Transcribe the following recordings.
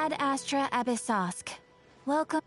Ad Astra Abyssosk. Welcome.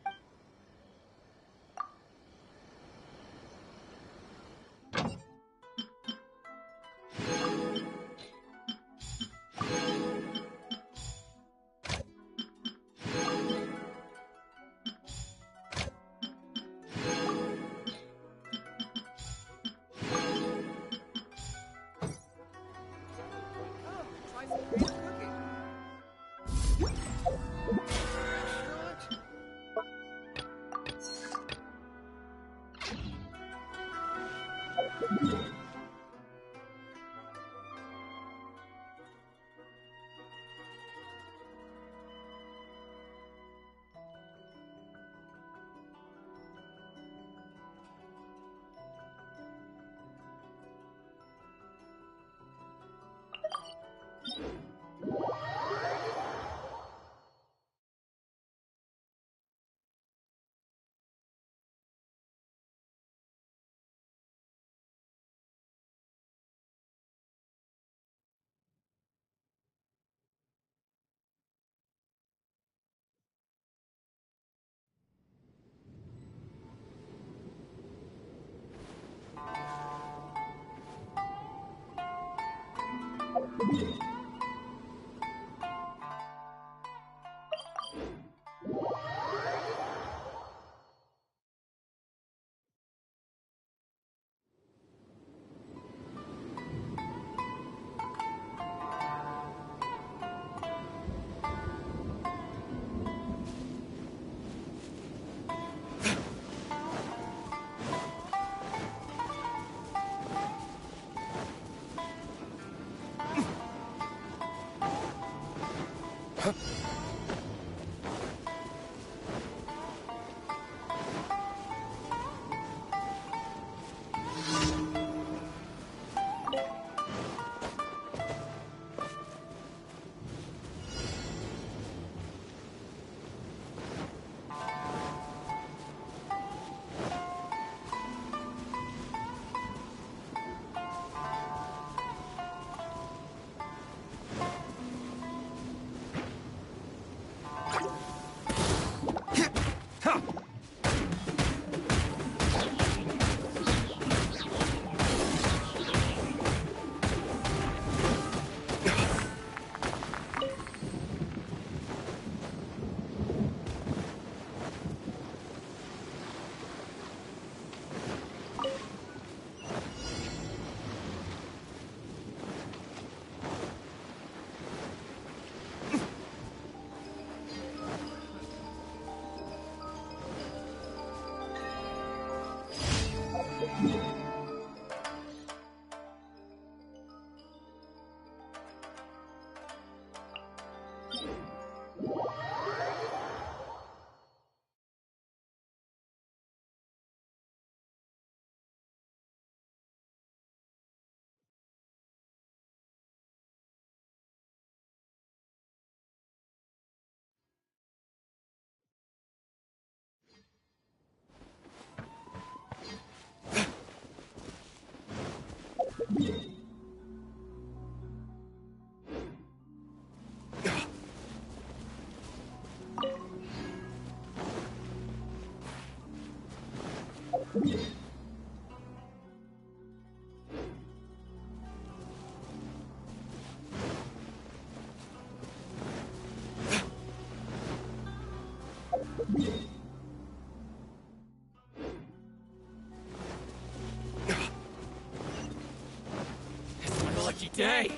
It's my lucky day!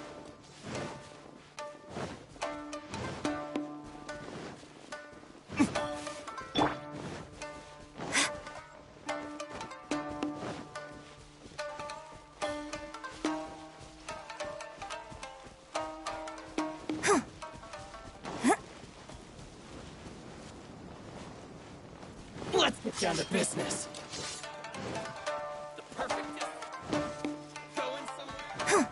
Let's get down to business. The perfect going somewhere.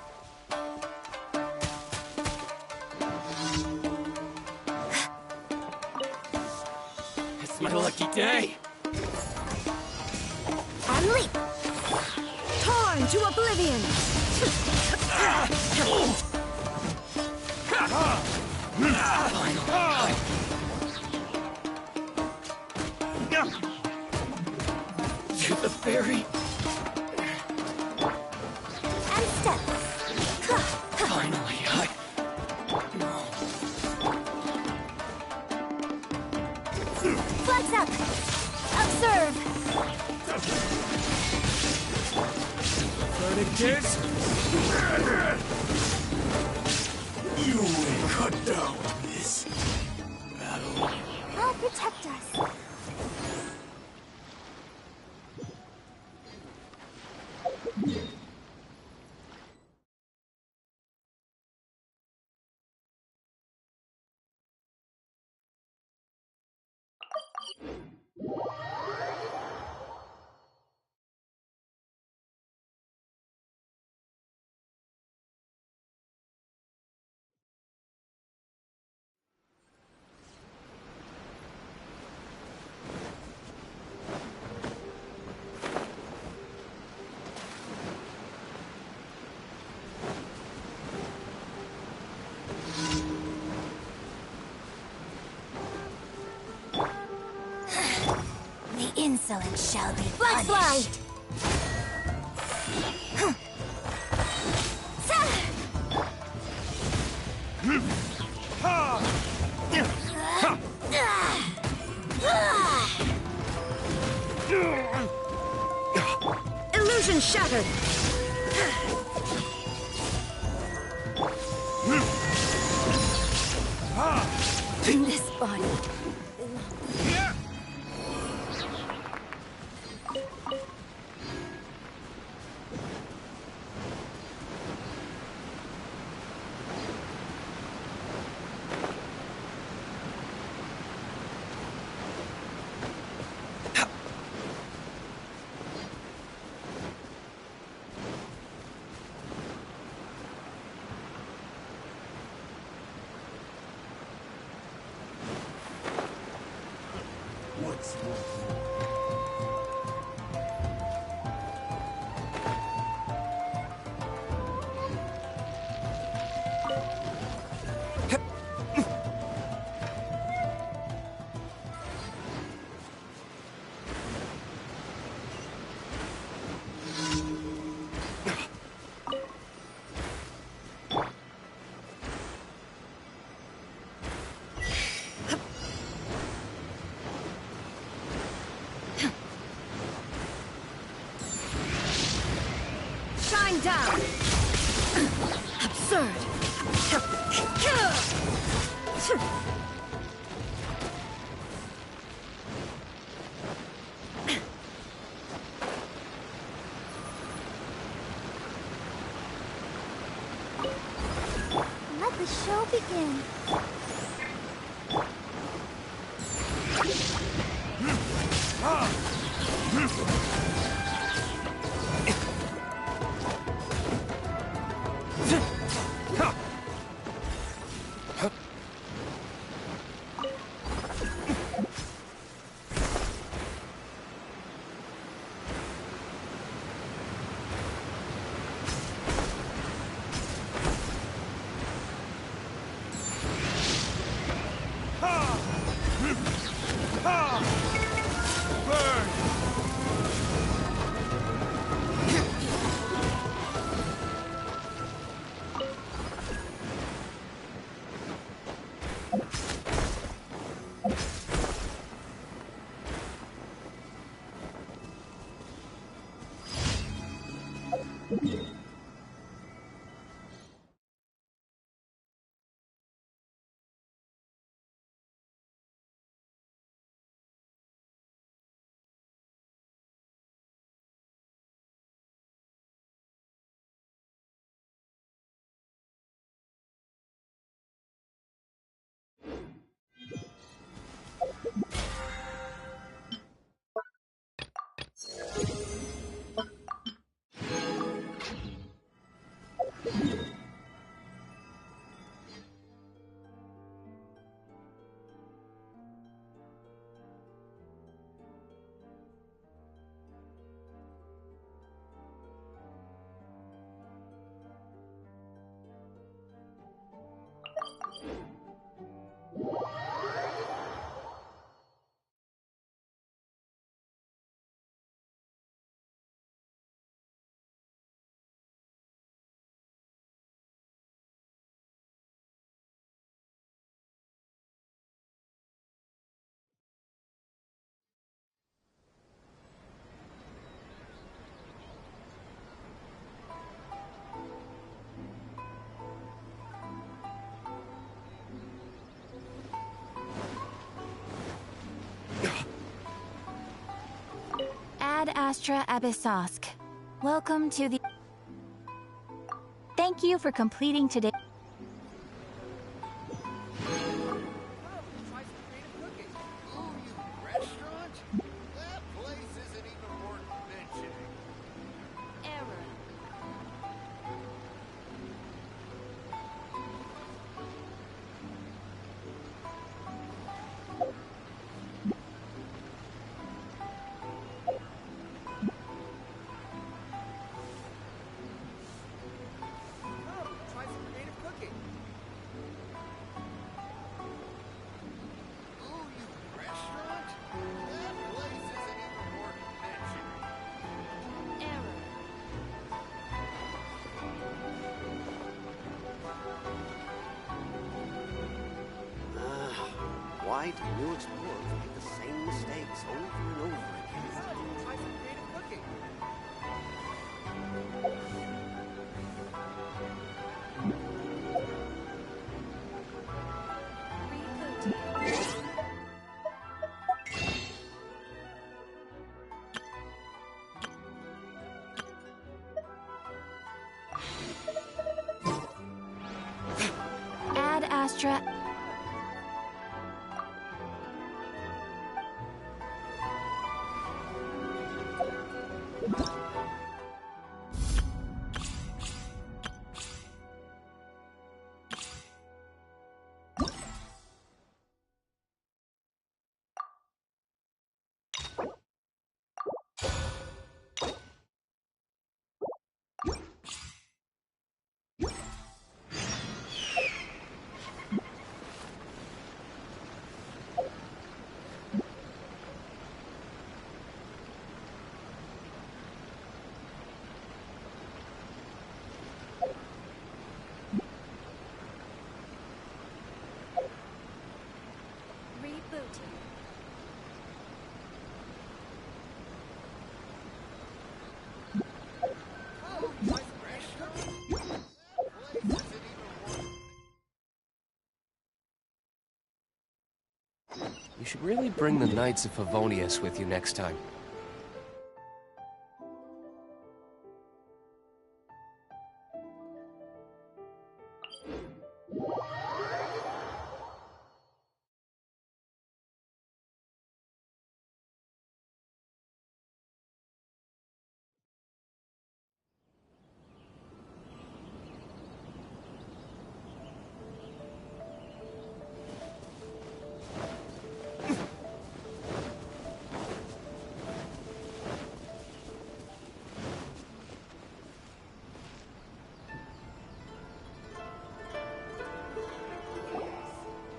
It's my lucky day. And leap! Torn to oblivion! Finally. fairy. And step. Finally, Flags up. Observe. Burning kids? You ain't cut down this battle. God protect us. The insolent shall be punished. Illusion shattered. This body. What's more? Shine down. Absurd. Let the show begin. Astra Abyssosk. Welcome to the... Thank you for completing today. Try some creative cooking. Ooh, you restaurant? That place isn't even worth mentioning. Error. Try some creative cooking. Ooh, you restaurant? That place isn't even worth mentioning. Error. Why do new explorers make the same mistakes over and over again? Try some creative cooking. Add Astra... Rebooting. Oh, try some restaurant? That place isn't even worth... You should really bring the Knights of Favonius with you next time.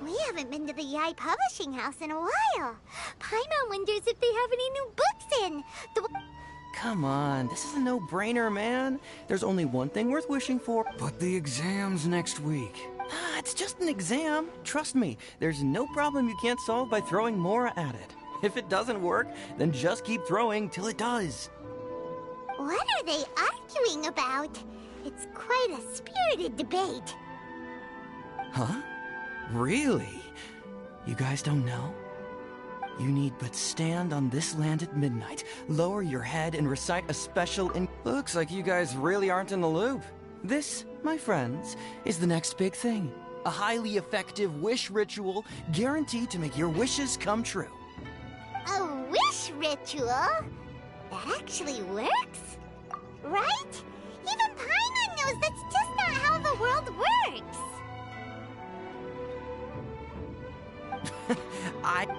We haven't been to the Yai Publishing House in a while. Paimon wonders if they have any new books in. Come on, this is a no-brainer, man. There's only one thing worth wishing for. But the exam's next week. It's just an exam. Trust me, there's no problem you can't solve by throwing Mora at it. If it doesn't work, then just keep throwing till it does. What are they arguing about? It's quite a spirited debate. Huh? Really? You guys don't know? You need but stand on this land at midnight, lower your head, and recite a special Looks like you guys really aren't in the loop. This, my friends, is the next big thing. A highly effective wish ritual guaranteed to make your wishes come true. A wish ritual? That actually works? Right? Even Paimon knows that's just not how the world works.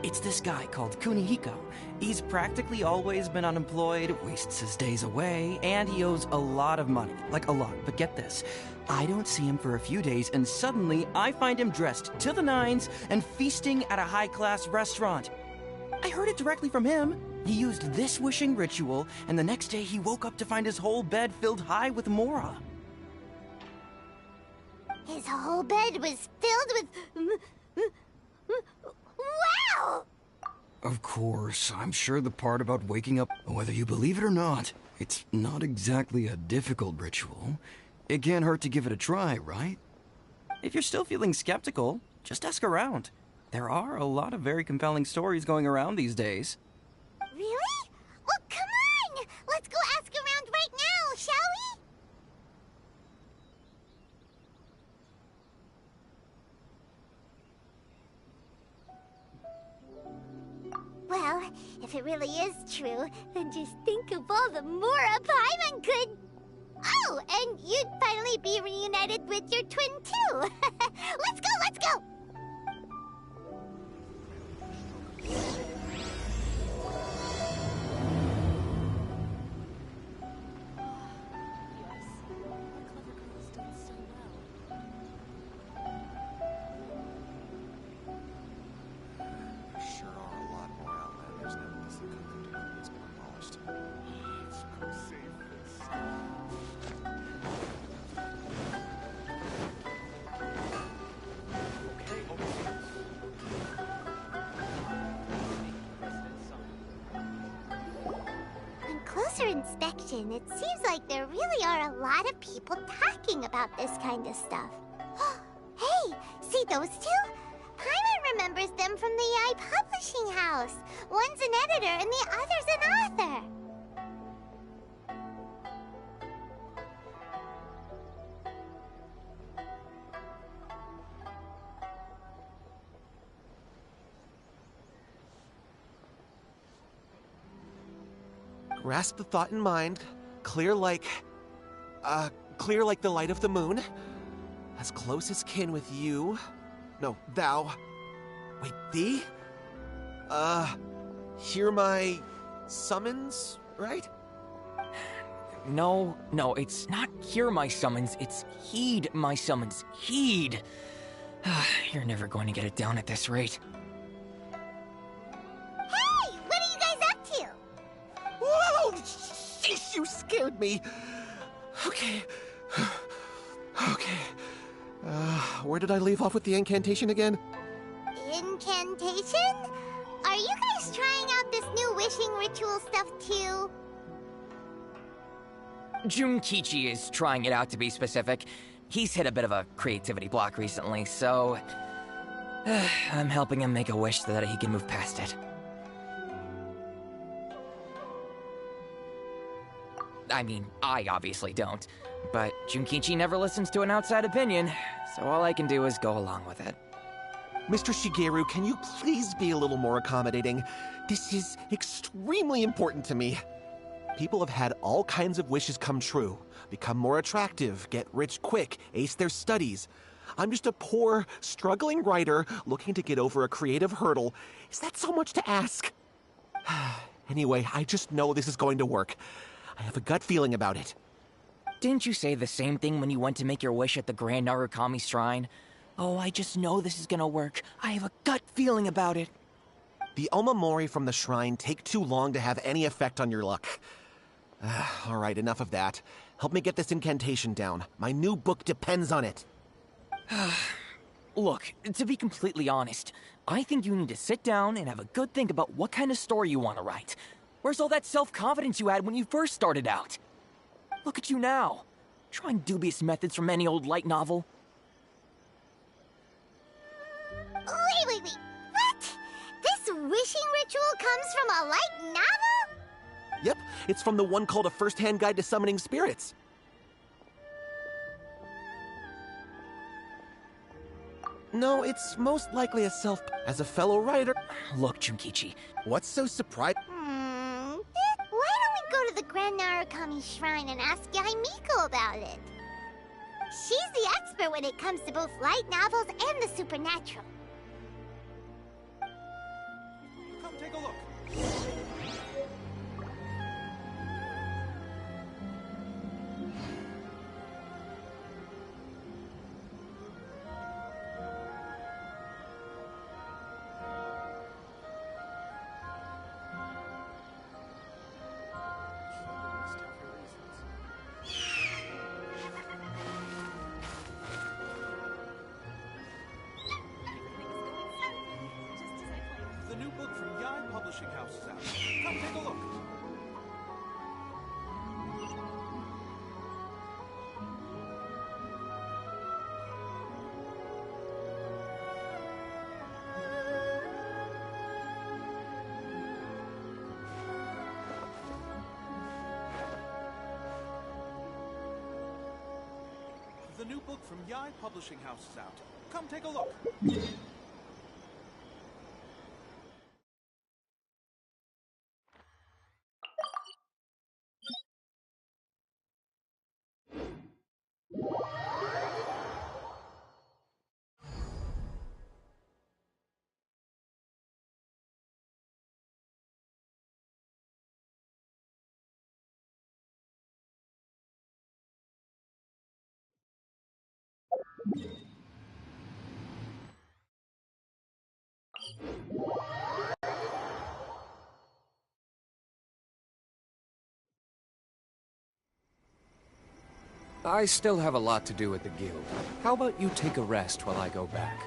It's this guy called Kunihiko. He's practically always been unemployed, wastes his days away, and he owes a lot of money. Like a lot, but get this. I don't see him for a few days, and suddenly I find him dressed to the nines and feasting at a high-class restaurant. I heard it directly from him. He used this wishing ritual, and the next day he woke up to find his whole bed filled high with Mora. His whole bed was filled with... Wow! Of course, I'm sure the part about waking up, whether you believe it or not, it's not exactly a difficult ritual. It can't hurt to give it a try, right? If you're still feeling skeptical, just ask around. There are a lot of very compelling stories going around these days. Really? Well, come If it really is true, then just think of all the Mora Paimon could... Oh, and you'd finally be reunited with your twin, too. Let's go, let's go! Sure are a lot more outlanders now that this Cuckoo decree has been abolished. Let's go save this. Okay, overseas. On closer inspection, it seems like there really are a lot of people talking about this kind of stuff. Hey, see those two? Paimon remembers them from the AI publishing house. One's an editor and the other's an author. Grasp the thought in mind. Clear like the light of the moon. As close as kin with you. No, thou. Wait, thee? Hear my summons, right? No, it's not hear my summons, it's heed my summons. Heed! You're never going to get it down at this rate. Hey, what are you guys up to? Whoa! Sheesh, you scared me! Okay. Okay. Where did I leave off with the incantation again? Incantation? Are you guys trying out this new wishing ritual stuff too? Junkichi is trying it out, to be specific. He's hit a bit of a creativity block recently, so... I'm helping him make a wish so that he can move past it. I mean, I obviously don't. But Junkichi never listens to an outside opinion, so all I can do is go along with it. Mr. Shigeru, can you please be a little more accommodating? This is extremely important to me. People have had all kinds of wishes come true. Become more attractive, get rich quick, ace their studies. I'm just a poor, struggling writer looking to get over a creative hurdle. Is that so much to ask? Anyway, I just know this is going to work. I have a gut feeling about it. Didn't you say the same thing when you went to make your wish at the Grand Narukami Shrine? Oh, I just know this is gonna work. I have a gut feeling about it. The Omamori from the shrine take too long to have any effect on your luck. All right, enough of that. Help me get this incantation down. My new book depends on it. Look, to be completely honest, I think you need to sit down and have a good think about what kind of story you want to write. Where's all that self-confidence you had when you first started out? Look at you now, trying dubious methods from any old light novel. Wait. What? This wishing ritual comes from a light novel? Yep, it's from the one called A First-Hand Guide to Summoning Spirits. No, it's most likely a self... As a fellow writer... Look, Junkichi. What's so surprising? Why don't we go to the Grand Narukami Shrine and ask Yai Miko about it? She's the expert when it comes to both light novels and the supernatural. Come take a look. The new book from Yai Publishing House is out. Come take a look. The new book from Yai Publishing House is out. Come take a look. I still have a lot to do at the guild. How about you take a rest while I go back?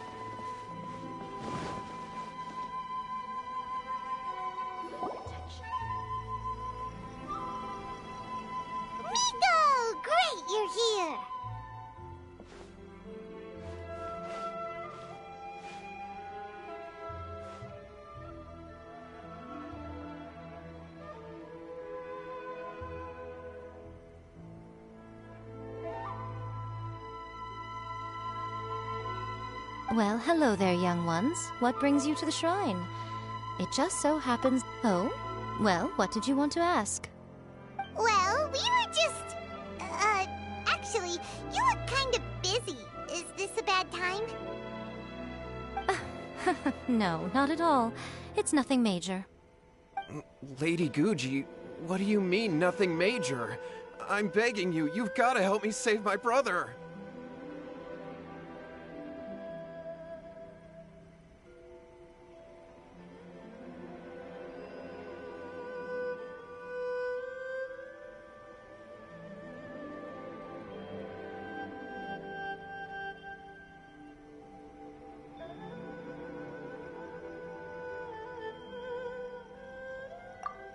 Miko! Great, you're here! Well, hello there, young ones. What brings you to the shrine? It just so happens... Oh? Well, what did you want to ask? Well, we were just... actually, you look kind of busy. Is this a bad time? No, not at all. It's nothing major. Lady Guji, what do you mean, nothing major? I'm begging you, you've got to help me save my brother.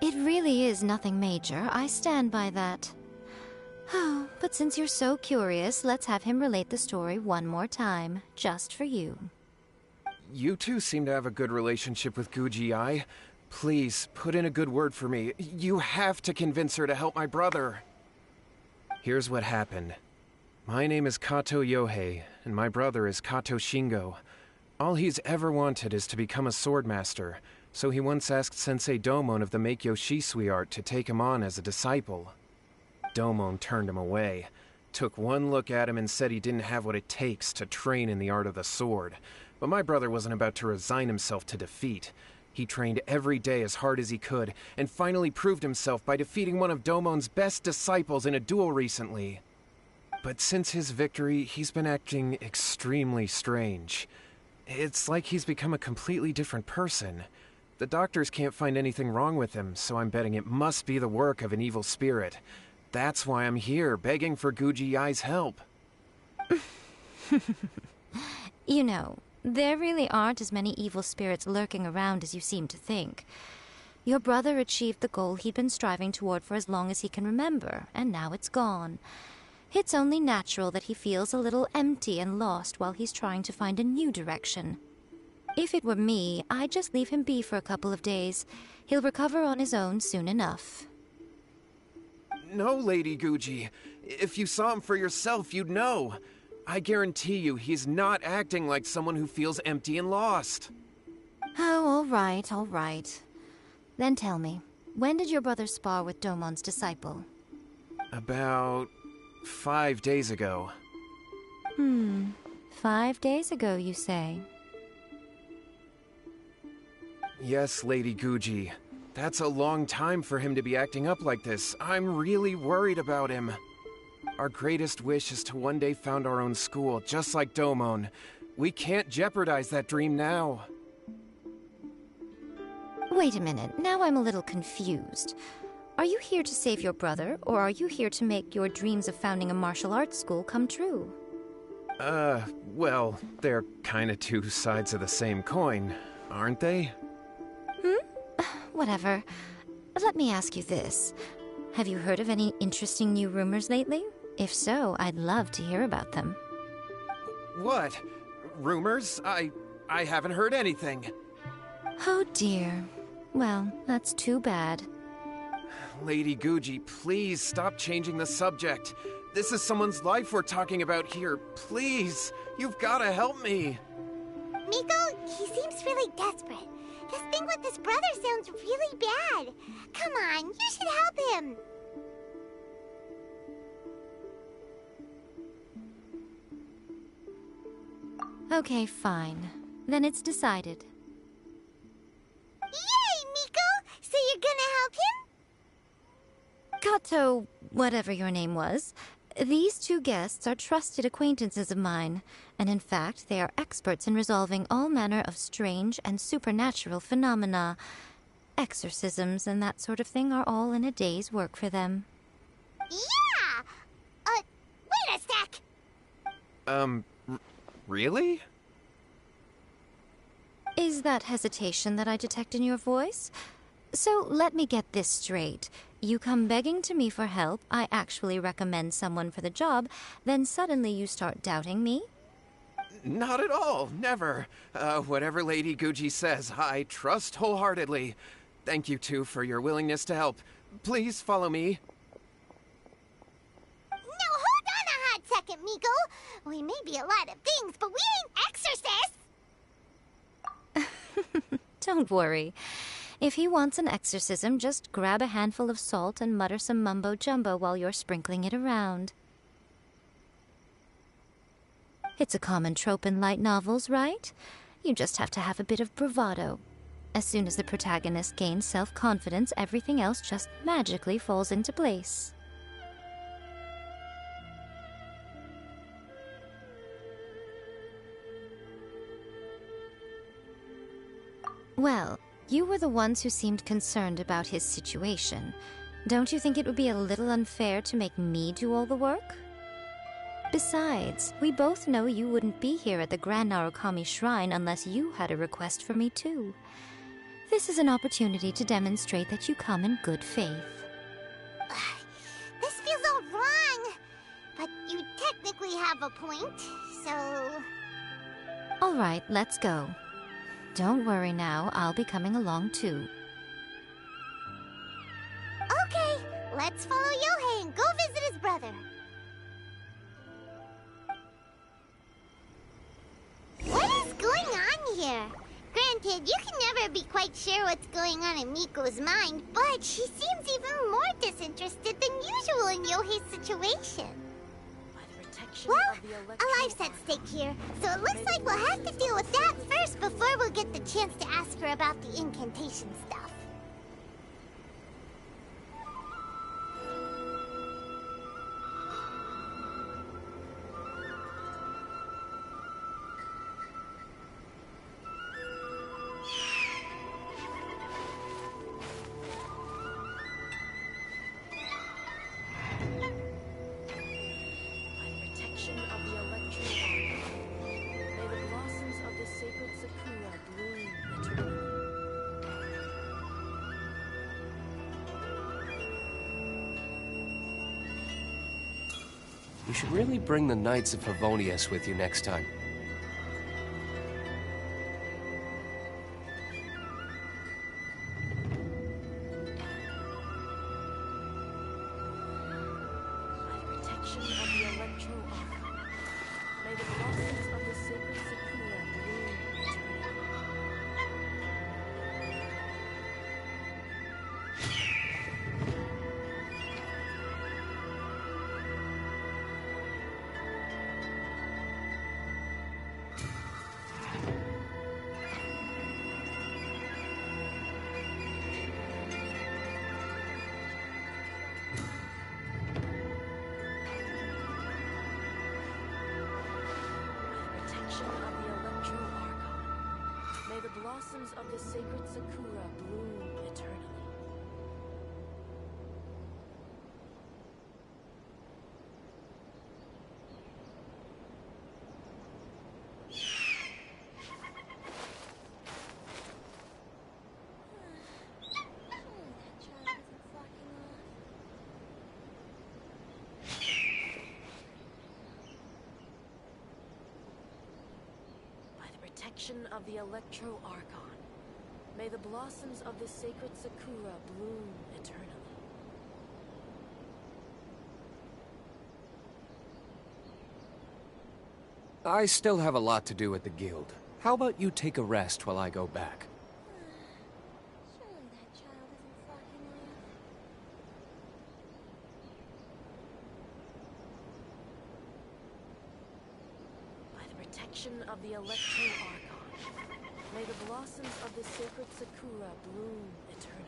It really is nothing major. I stand by that. Oh, but since you're so curious, let's have him relate the story one more time, just for you. You two seem to have a good relationship with Guji-ai. Please, put in a good word for me. You have to convince her to help my brother. Here's what happened. My name is Kato Yohei, and my brother is Kato Shingo. All he's ever wanted is to become a swordmaster, so he once asked Sensei Domon of the Meikyo Shisui art to take him on as a disciple. Domon turned him away, took one look at him and said he didn't have what it takes to train in the art of the sword. But my brother wasn't about to resign himself to defeat. He trained every day as hard as he could, and finally proved himself by defeating one of Domon's best disciples in a duel recently. But since his victory, he's been acting extremely strange. It's like he's become a completely different person. The doctors can't find anything wrong with him, so I'm betting it must be the work of an evil spirit. That's why I'm here, begging for Guji-ai's help. You know, there really aren't as many evil spirits lurking around as you seem to think. Your brother achieved the goal he'd been striving toward for as long as he can remember, and now it's gone. It's only natural that he feels a little empty and lost while he's trying to find a new direction. If it were me, I'd just leave him be for a couple of days. He'll recover on his own soon enough. No, Lady Guji. If you saw him for yourself, you'd know. I guarantee you he's not acting like someone who feels empty and lost. Oh, all right, all right. Then tell me, when did your brother spar with Domon's disciple? About 5 days ago. 5 days ago, you say? Yes, Lady Guji. That's a long time for him to be acting up like this. I'm really worried about him. Our greatest wish is to one day found our own school, just like Domon. We can't jeopardize that dream now. Wait a minute, now I'm a little confused. Are you here to save your brother, or are you here to make your dreams of founding a martial arts school come true? Well, they're kinda two sides of the same coin, aren't they? Whatever. Let me ask you this. Have you heard of any interesting new rumors lately? If so, I'd love to hear about them. What? Rumors? I haven't heard anything. Oh dear. Well, that's too bad. Lady Guji, please stop changing the subject. This is someone's life we're talking about here. Please, you've gotta help me. Miko, he seems really desperate. This thing with his brother sounds really bad. Come on, you should help him. Okay, fine. Then it's decided. Yay, Miko! So you're gonna help him? Kato, whatever your name was, These two guests are trusted acquaintances of mine, and in fact, they are experts in resolving all manner of strange and supernatural phenomena. Exorcisms and that sort of thing are all in a day's work for them. Yeah! Wait a sec! Really? Is that hesitation that I detect in your voice? So let me get this straight. You come begging to me for help, I actually recommend someone for the job, then suddenly you start doubting me? Not at all. Never. Whatever Lady Guji says, I trust wholeheartedly. Thank you two for your willingness to help. Please follow me. Now hold on a hot second, Miko. We may be a lot of things, but we ain't exorcists! Don't worry. If he wants an exorcism, just grab a handful of salt and mutter some mumbo-jumbo while you're sprinkling it around. It's a common trope in light novels, right? You just have to have a bit of bravado. As soon as the protagonist gains self-confidence, everything else just magically falls into place. Well, you were the ones who seemed concerned about his situation. Don't you think it would be a little unfair to make me do all the work? Besides, we both know you wouldn't be here at the Grand Narukami Shrine unless you had a request for me too. This is an opportunity to demonstrate that you come in good faith. This feels all wrong, but you technically have a point, so... All right, let's go. Don't worry now, I'll be coming along too. Okay, let's follow Yohei and go visit his brother. What is going on here? Granted, you can never be quite sure what's going on in Miko's mind, but she seems even more disinterested than usual in Yohei's situation. Well, a life's at stake here, so it looks like we'll have to deal with that first before we'll get the chance to ask her about the incantation stuff. You should really bring the Knights of Favonius with you next time. Blossoms of the sacred Sakura bloom eternally. Protection of the Electro Archon. May the blossoms of the sacred Sakura bloom eternally. I still have a lot to do at the guild. How about you take a rest while I go back? Surely that child isn't slacking off. By the protection of the Electro Archon, may the blossoms of the sacred Sakura bloom eternally.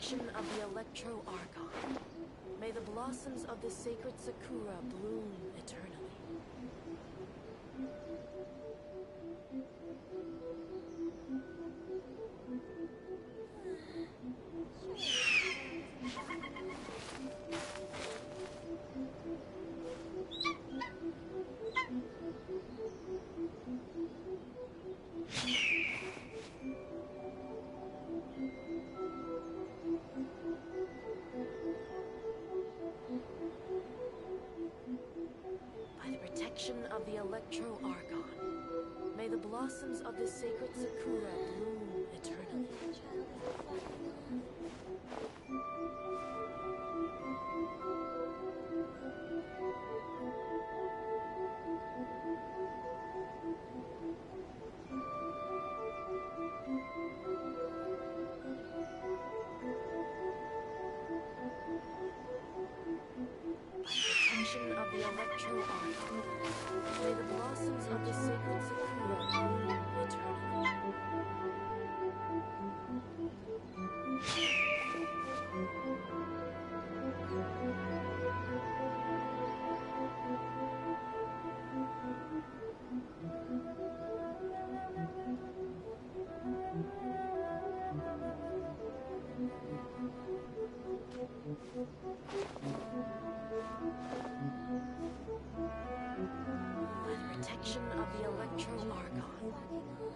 protection of the Electro Archon, may the blossoms of the sacred Sakura bloom eternally. Of the Electro Archon, may the blossoms of the sacred Sakura bloom eternally. Protection of the Electro Archon, may the blossoms of the sacred Sakura bloom eternally. Protection of the Electro Archon,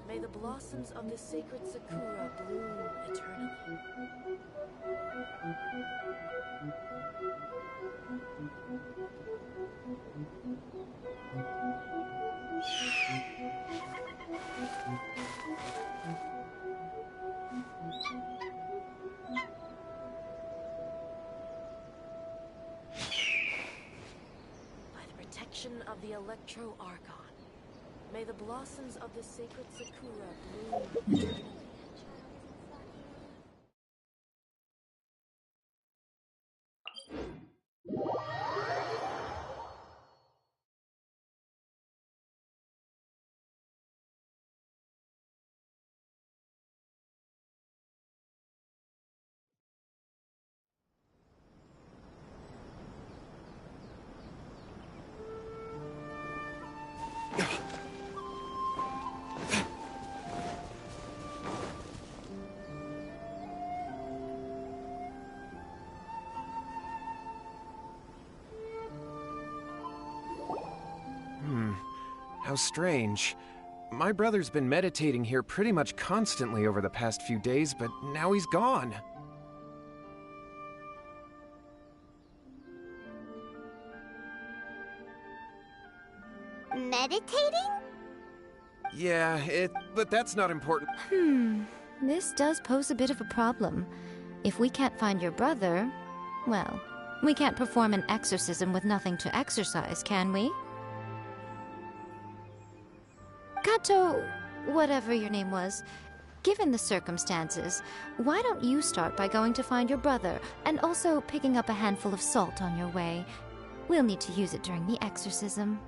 may the blossoms of the sacred Sakura bloom eternally. Of the Electro Archon, may the blossoms of the sacred Sakura bloom eternally. How strange. My brother's been meditating here pretty much constantly over the past few days, but now he's gone. Meditating? Yeah, but that's not important. This does pose a bit of a problem. If we can't find your brother, well, we can't perform an exorcism with nothing to exorcise, can we? Kato, whatever your name was, given the circumstances, why don't you start by going to find your brother and also picking up a handful of salt on your way? We'll need to use it during the exorcism.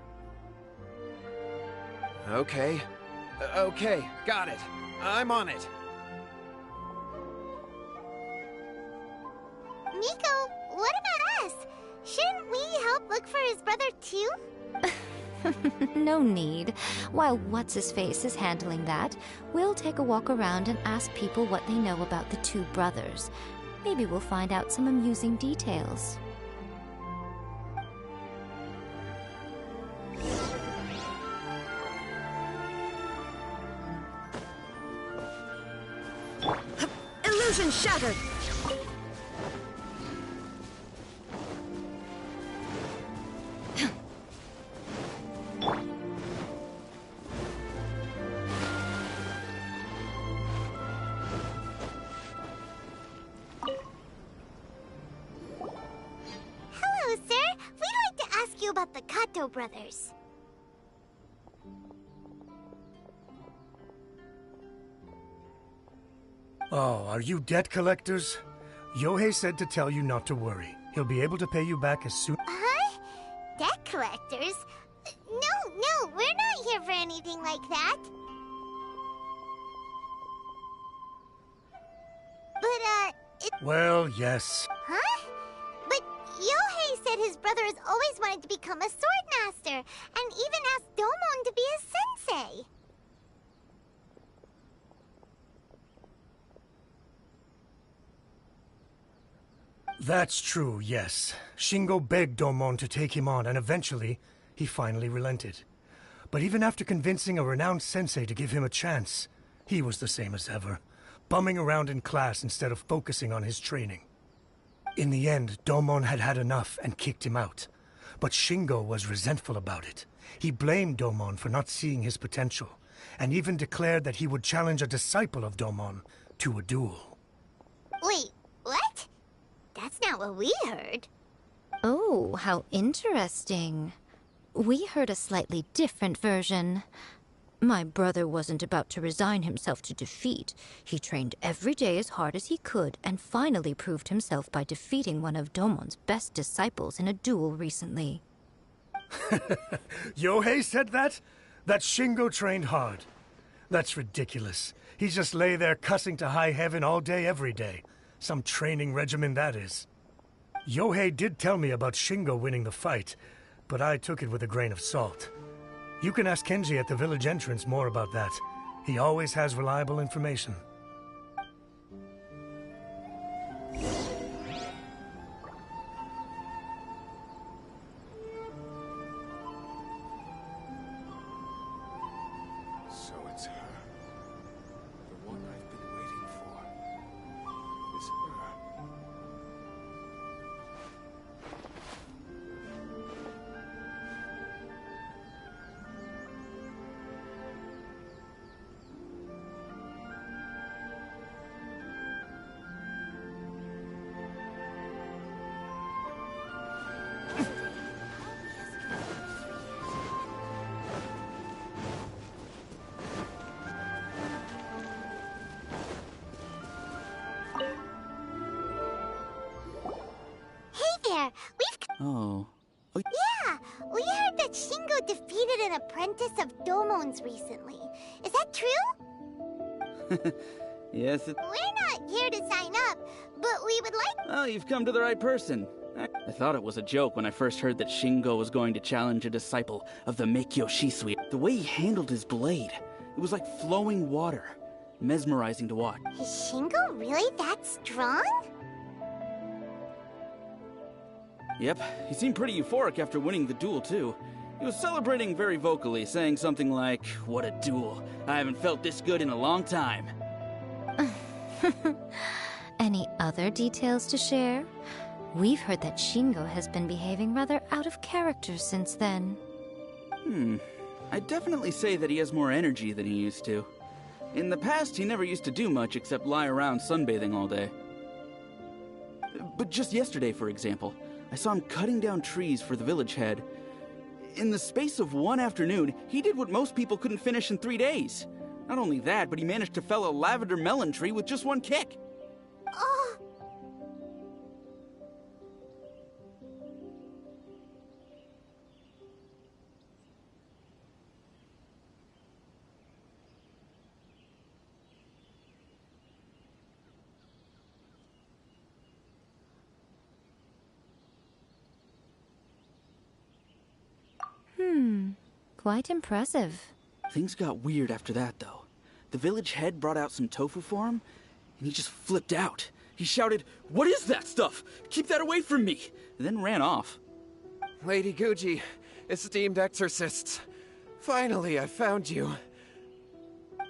Okay. Okay, got it. I'm on it. Miko, what about us? Shouldn't we help look for his brother too? No need. While What's-His-Face is handling that, we'll take a walk around and ask people what they know about the two brothers. Maybe we'll find out some amusing details. Illusion shattered! Hello, sir. We'd like to ask you about the Kato brothers. Oh, are you debt collectors? Yohei said to tell you not to worry. He'll be able to pay you back as soon— Huh? Debt collectors? No, we're not here for anything like that. But, Well, yes. Huh? But Yohei said his brother has always wanted to become a sword master, and even asked Domon to be his sensei. That's true, yes. Shingo begged Domon to take him on, and eventually, he finally relented. But even after convincing a renowned sensei to give him a chance, he was the same as ever, bumming around in class instead of focusing on his training. In the end, Domon had had enough and kicked him out. But Shingo was resentful about it. He blamed Domon for not seeing his potential, and even declared that he would challenge a disciple of Domon to a duel. Wait, what? That's not what we heard. Oh, how interesting. We heard a slightly different version. My brother wasn't about to resign himself to defeat. He trained every day as hard as he could and finally proved himself by defeating one of Domon's best disciples in a duel recently. Yohei said that? That Shingo trained hard. That's ridiculous. He just lay there cussing to high heaven all day every day. Some training regimen, that is. Yohei did tell me about Shingo winning the fight, but I took it with a grain of salt. You can ask Kenji at the village entrance more about that. He always has reliable information. So it's her. The one I've been waiting for. Is her. Oh. Yeah, we heard that Shingo defeated an apprentice of Domon's recently. Is that true? Yes, We're not here to sign up, but we would like... Oh, you've come to the right person. I thought it was a joke when I first heard that Shingo was going to challenge a disciple of the Meikyo Shisui. The way he handled his blade, it was like flowing water. Mesmerizing to watch. Is Shingo really that strong? Yep, he seemed pretty euphoric after winning the duel, too. He was celebrating very vocally, saying something like, "What a duel. I haven't felt this good in a long time." Any other details to share? We've heard that Shingo has been behaving rather out of character since then. I'd definitely say that he has more energy than he used to. In the past, he never used to do much except lie around sunbathing all day. But just yesterday, for example, I saw him cutting down trees for the village head. In the space of one afternoon, he did what most people couldn't finish in 3 days. Not only that, but he managed to fell a lavender melon tree with just one kick. Oh. Quite impressive. Things got weird after that, though. The village head brought out some tofu for him, and he just flipped out. He shouted, "What is that stuff? Keep that away from me!" and then ran off. Lady Guji, esteemed exorcists. Finally, I found you.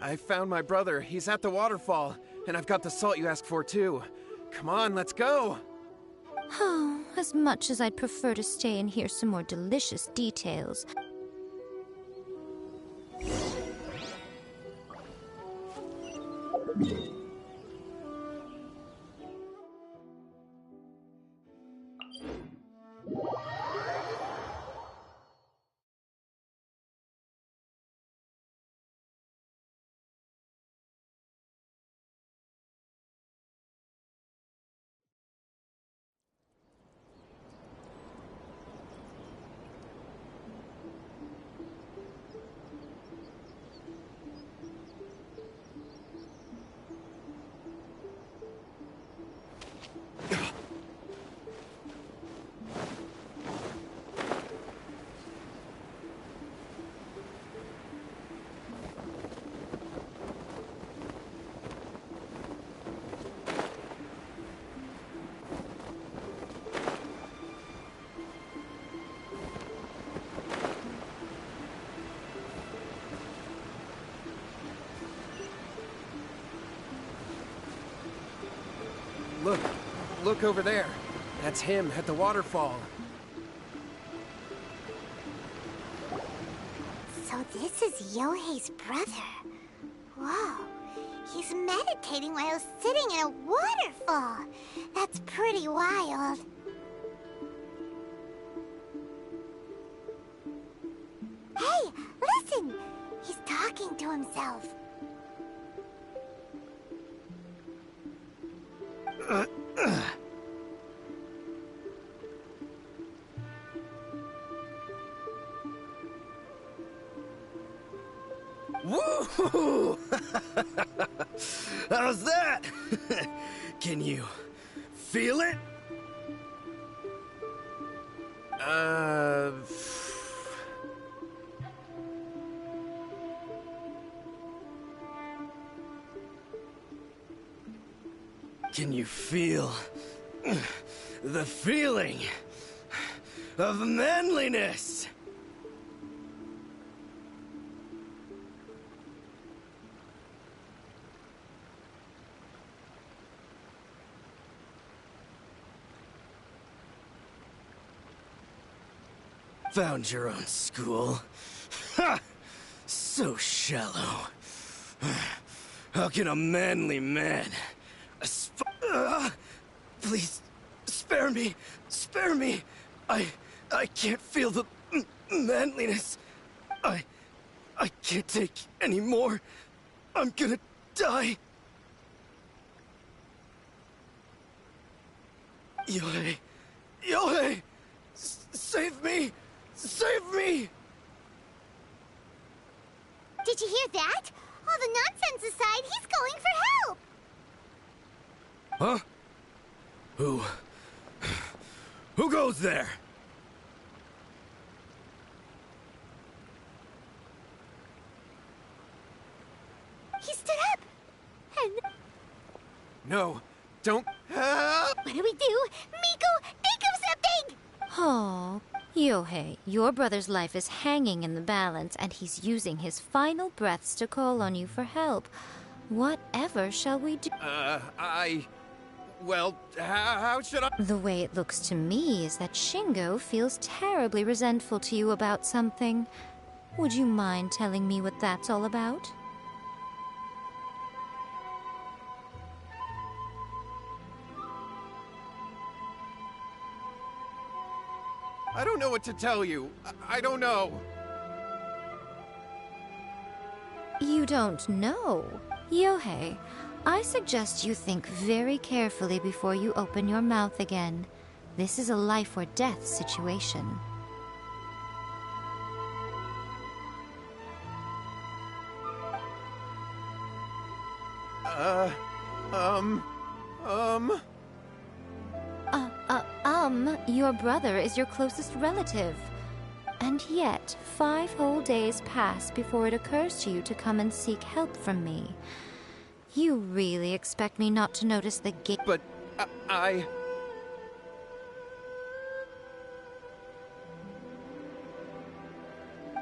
I found my brother. He's at the waterfall, and I've got the salt you asked for, too. Come on, let's go! Oh, as much as I'd prefer to stay and hear some more delicious details. Look, look over there. That's him at the waterfall. So this is Yohei's brother. Whoa. He's meditating while sitting in a waterfall. That's pretty wild. Hey, listen! He's talking to himself. Woo! How's that? Can you feel it? Can you feel the feeling of manliness? Found your own school. Ha! So shallow. How can a manly man... please, spare me. Spare me. I can't feel the manliness. I can't take any more. I'm gonna die. Yohei. Yohei! Save me! Save me! Did you hear that? All the nonsense aside, he's going for help! Huh? Who goes there? He stood up! And... No, don't... What do we do? Miko, think of something! Oh, Yohei, your brother's life is hanging in the balance, and he's using his final breaths to call on you for help. Whatever shall we do? Well, how should I... The way it looks to me is that Shingo feels terribly resentful to you about something. Would you mind telling me what that's all about? I don't know what to tell you. I don't know. You don't know? Yohei, I suggest you think very carefully before you open your mouth again. This is a life or death situation. Your brother is your closest relative. And yet, 5 whole days pass before it occurs to you to come and seek help from me. You really expect me not to notice the gate? But,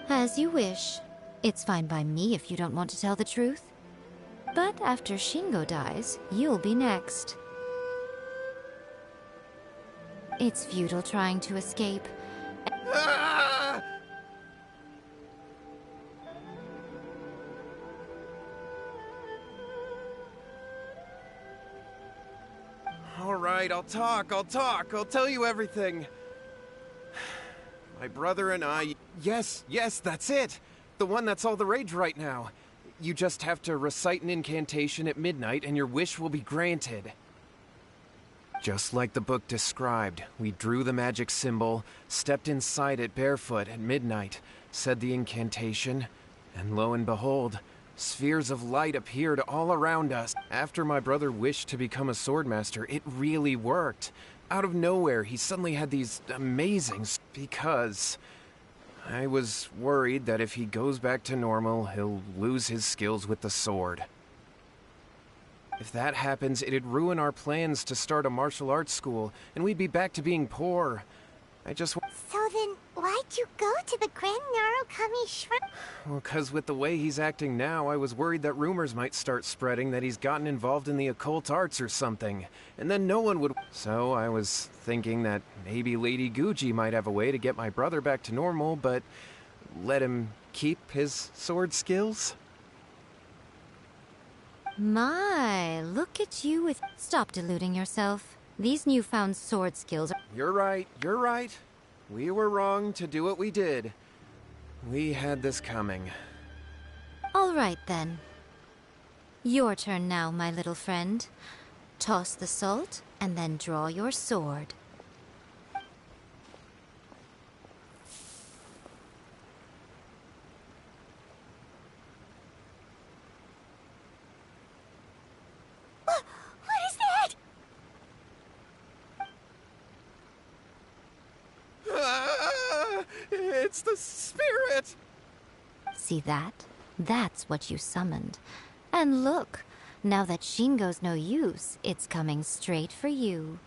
As you wish. It's fine by me if you don't want to tell the truth. But after Shingo dies, you'll be next. It's futile trying to escape. All right, I'll talk. I'll tell you everything. My brother and I... Yes, that's it. The one that's all the rage right now. You just have to recite an incantation at midnight and your wish will be granted. Just like the book described, we drew the magic symbol, stepped inside it barefoot at midnight, said the incantation, and lo and behold, spheres of light appeared all around us. After my brother wished to become a swordmaster, it really worked. Out of nowhere, he suddenly had these amazing... Because I was worried that if he goes back to normal, he'll lose his skills with the sword. If that happens, it'd ruin our plans to start a martial arts school, and we'd be back to being poor. I just... So then, Why'd you go to the Grand Narukami Shrine? Well, 'cause with the way he's acting now, I was worried that rumors might start spreading that he's gotten involved in the occult arts or something. And then no one would... So I was thinking that maybe Lady Guji might have a way to get my brother back to normal, but let him keep his sword skills? My, look at you with... Stop deluding yourself. These newfound sword skills are... You're right, you're right. We were wrong to do what we did. We had this coming. All right, then. Your turn now, my little friend. Toss the salt, and then draw your sword. What is that? It's the spirit! See that? That's what you summoned. And look, now that Shingo's no use, it's coming straight for you.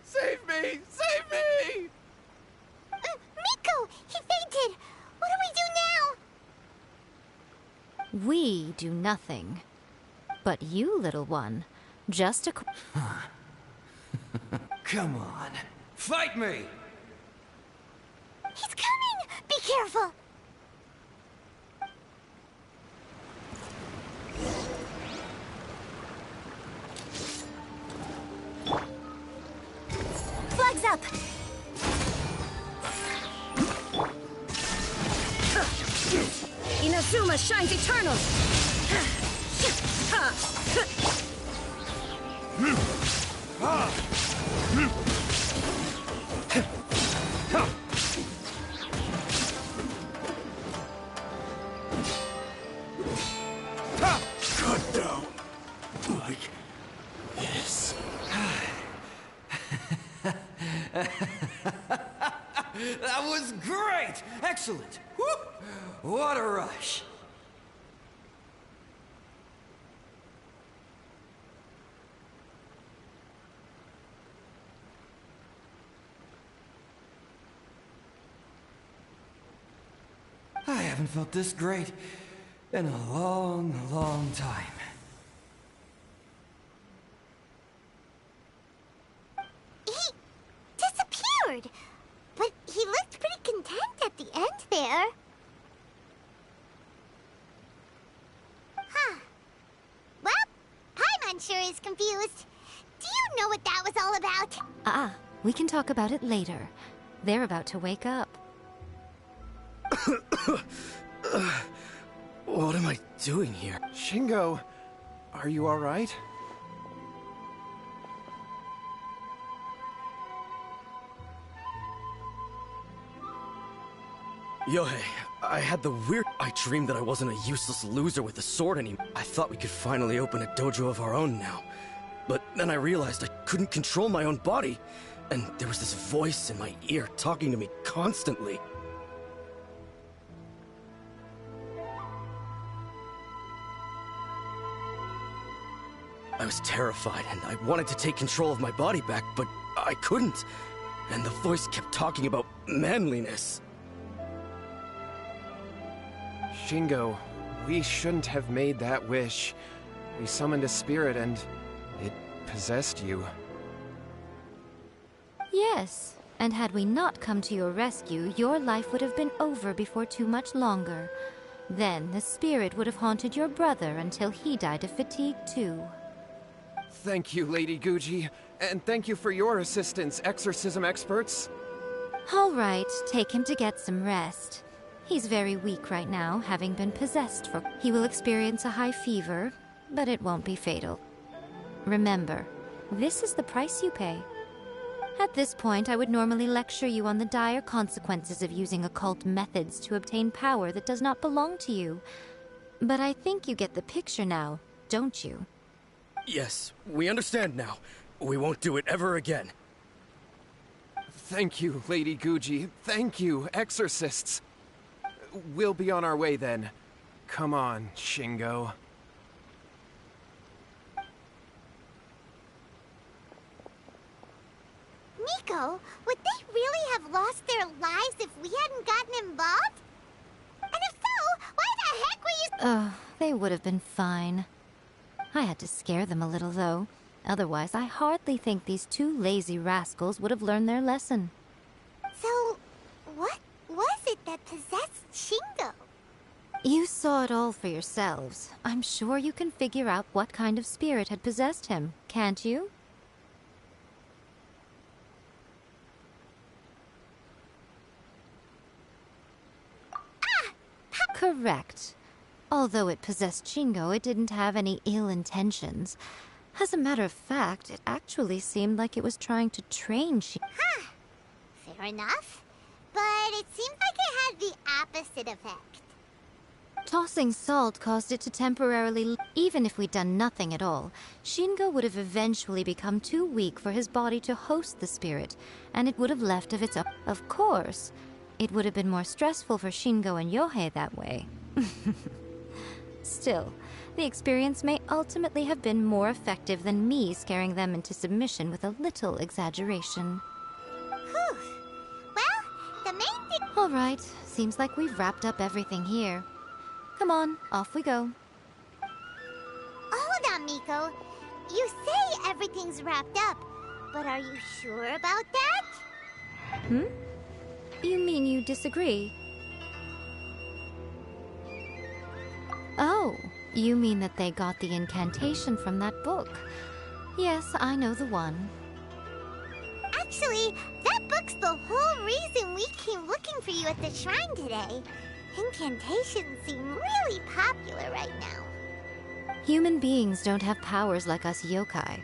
Save me! Save me! Miko! He fainted! What do we do now? We do nothing. But you, little one, just a... Come on. Fight me! He's coming! Be careful! Flags up! Inazuma shines eternal! Cut down. Like this. That was great! Excellent! Whoop! What a rush! I haven't felt this great in a long, long time. He disappeared! But he looked pretty content at the end there. Huh. Well, Paimon sure is confused. Do you know what that was all about? We can talk about it later. They're about to wake up. What am I doing here? Shingo, are you alright? Yohei, I had the weird... I dreamed that I wasn't a useless loser with a sword anymore. I thought we could finally open a dojo of our own now. But then I realized I couldn't control my own body. And there was this voice in my ear talking to me constantly. I was terrified, and I wanted to take control of my body back, but I couldn't. And the voice kept talking about manliness. Shingo, we shouldn't have made that wish. We summoned a spirit and it possessed you. Yes, and had we not come to your rescue, your life would have been over before too much longer. Then the spirit would have haunted your brother until he died of fatigue too. Thank you, Lady Guji, and thank you for your assistance, exorcism experts. All right, take him to get some rest. He's very weak right now, having been possessed for... He will experience a high fever, but it won't be fatal. Remember, this is the price you pay. At this point, I would normally lecture you on the dire consequences of using occult methods to obtain power that does not belong to you. But I think you get the picture now, don't you? Yes, we understand now. We won't do it ever again. Thank you, Lady Guji. Thank you, exorcists. We'll be on our way then. Come on, Shingo. Miko! Miko, would they really have lost their lives if we hadn't gotten involved? And if so, why the heck were you... Oh, they would have been fine. I had to scare them a little, though. Otherwise, I hardly think these two lazy rascals would have learned their lesson. So, what was it that possessed Shingo? You saw it all for yourselves. I'm sure you can figure out what kind of spirit had possessed him, can't you? Correct. Although it possessed Shingo, it didn't have any ill intentions. As a matter of fact, it actually seemed like it was trying to train Shingo. Huh. Fair enough. But it seems like it had the opposite effect. Tossing salt caused it to temporarily... Even if we'd done nothing at all, Shingo would have eventually become too weak for his body to host the spirit, and it would have left of its own. Of course, it would have been more stressful for Shingo and Yohei that way. Still, the experience may ultimately have been more effective than me scaring them into submission with a little exaggeration. Whew. Well, the main thing... All right, seems like we've wrapped up everything here. Come on, off we go. Hold on, Miko. You say everything's wrapped up, but are you sure about that? Hmm? You mean you disagree? Oh, you mean that they got the incantation from that book. Yes, I know the one. Actually, that book's the whole reason we came looking for you at the shrine today. Incantations seem really popular right now. Human beings don't have powers like us yokai.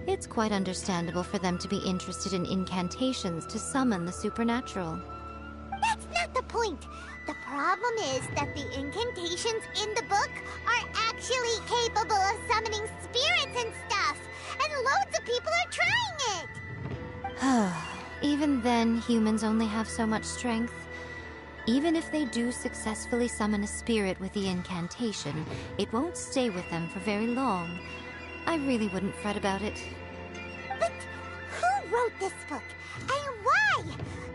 It's quite understandable for them to be interested in incantations to summon the supernatural. That's not the point. The problem is that the incantations in the book are actually capable of summoning spirits and stuff, and loads of people are trying it. Even then, humans only have so much strength. Even if they do successfully summon a spirit with the incantation, it won't stay with them for very long. I really wouldn't fret about it. But who wrote this book? And why?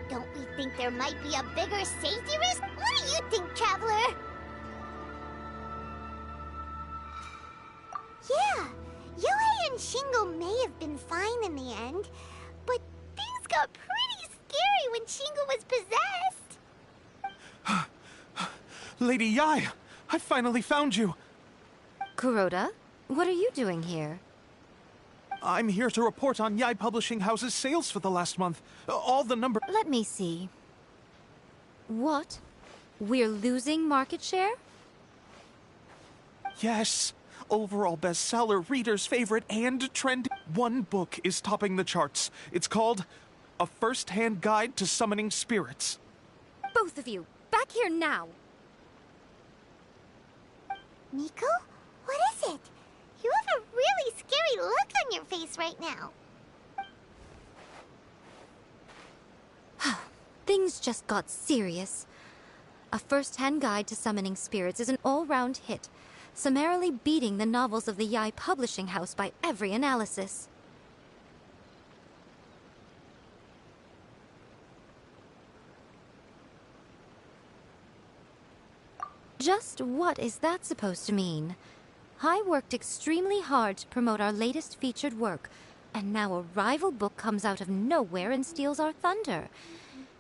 Don't we think there might be a bigger safety risk? What do you think, Traveler? Yeah, Yohei and Shingo may have been fine in the end, but things got pretty scary when Shingo was possessed. Lady Yai, I finally found you. Kuroda, what are you doing here? I'm here to report on Yai Publishing House's sales for the last month. All the number... Let me see. What? We're losing market share? Yes. Overall bestseller, reader's favorite, and trend. One book is topping the charts. It's called A First-Hand Guide to Summoning Spirits. Both of you, back here now! Miko? What is it? You have a really scary look on your face right now. Things just got serious. A First-Hand Guide to Summoning Spirits is an all-round hit, summarily beating the novels of the Yai Publishing House by every analysis. Just what is that supposed to mean? I worked extremely hard to promote our latest featured work, and now a rival book comes out of nowhere and steals our thunder.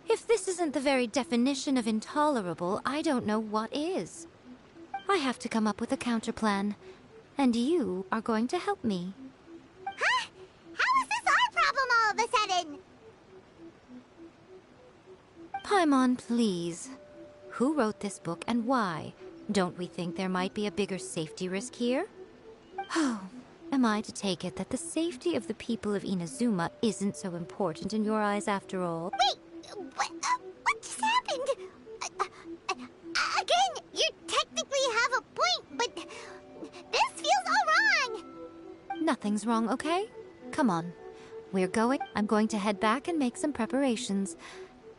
If this isn't the very definition of intolerable, I don't know what is. I have to come up with a counterplan, and you are going to help me. Huh? How is this our problem all of a sudden? Paimon, please. Who wrote this book and why? Don't we think there might be a bigger safety risk here? Oh, am I to take it that the safety of the people of Inazuma isn't so important in your eyes after all? Wait, what just happened? Again, you technically have a point, but this feels all wrong. Nothing's wrong, okay? Come on. We're going. I'm going to head back and make some preparations.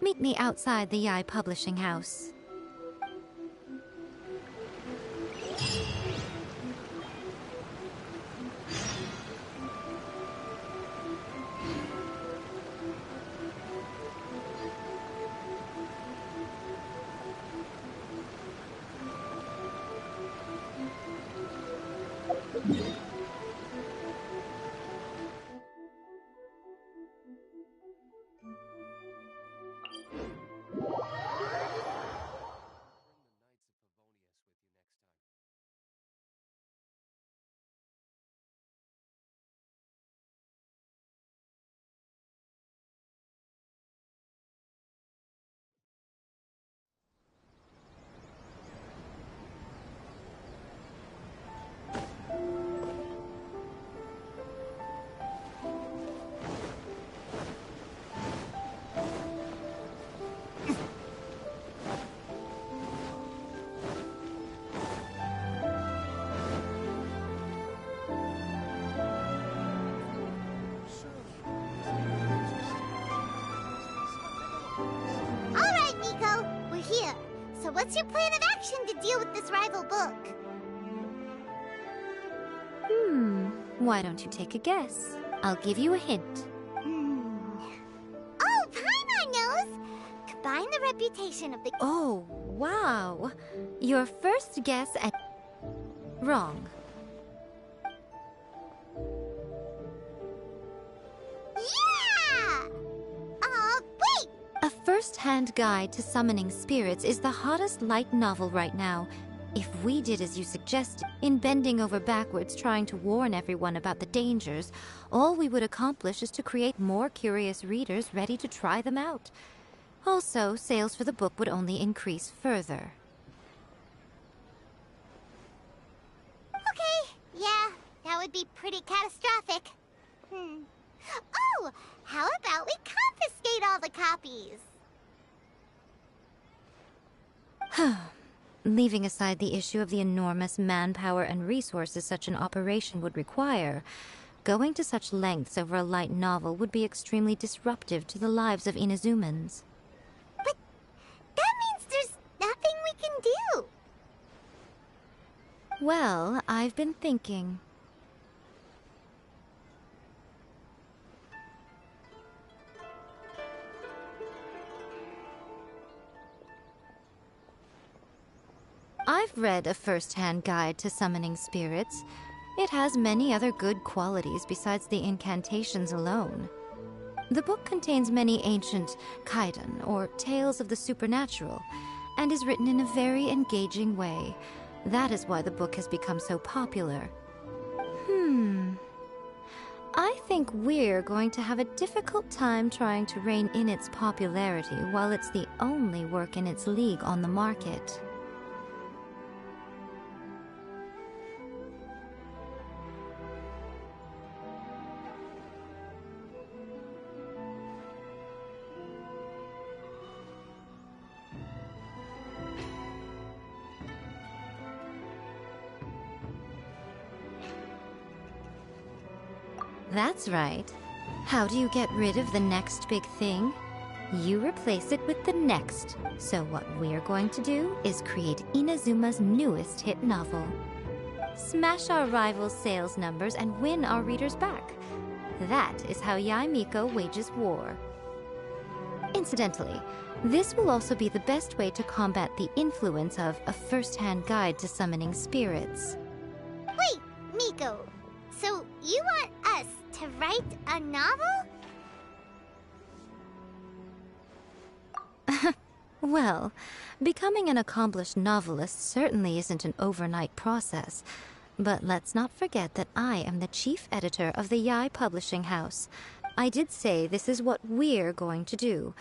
Meet me outside the Yai Publishing House. what's your plan of action to deal with this rival book? Why don't you take a guess? I'll give you a hint. Oh, Paimon knows! Combine the reputation of the... Oh, wow. Your first guess at... Wrong. Yeah! Wait! A first-hand guide to summoning spirits is the hottest light novel right now. If we did as you suggested, in bending over backwards trying to warn everyone about the dangers, all we would accomplish is to create more curious readers ready to try them out. Also, sales for the book would only increase further. Okay, yeah, that would be pretty catastrophic. Oh, how about we confiscate all the copies? Leaving aside the issue of the enormous manpower and resources such an operation would require, going to such lengths over a light novel would be extremely disruptive to the lives of Inazumans. But that means there's nothing we can do. Well, I've been thinking. I've read a first-hand guide to summoning spirits. It has many other good qualities besides the incantations alone. The book contains many ancient kaidan, or tales of the supernatural, and is written in a very engaging way. That is why the book has become so popular. I think we're going to have a difficult time trying to rein in its popularity while it's the only work in its league on the market. That's right. How do you get rid of the next big thing? You replace it with the next. So what we're going to do is create Inazuma's newest hit novel. Smash our rivals' sales numbers and win our readers back. That is how Miko wages war. Incidentally, this will also be the best way to combat the influence of a first-hand guide to summoning spirits. Wait, Miko. So you want us to write a novel? Well, becoming an accomplished novelist certainly isn't an overnight process. But let's not forget that I am the chief editor of the Yai Publishing House. I did say this is what we're going to do.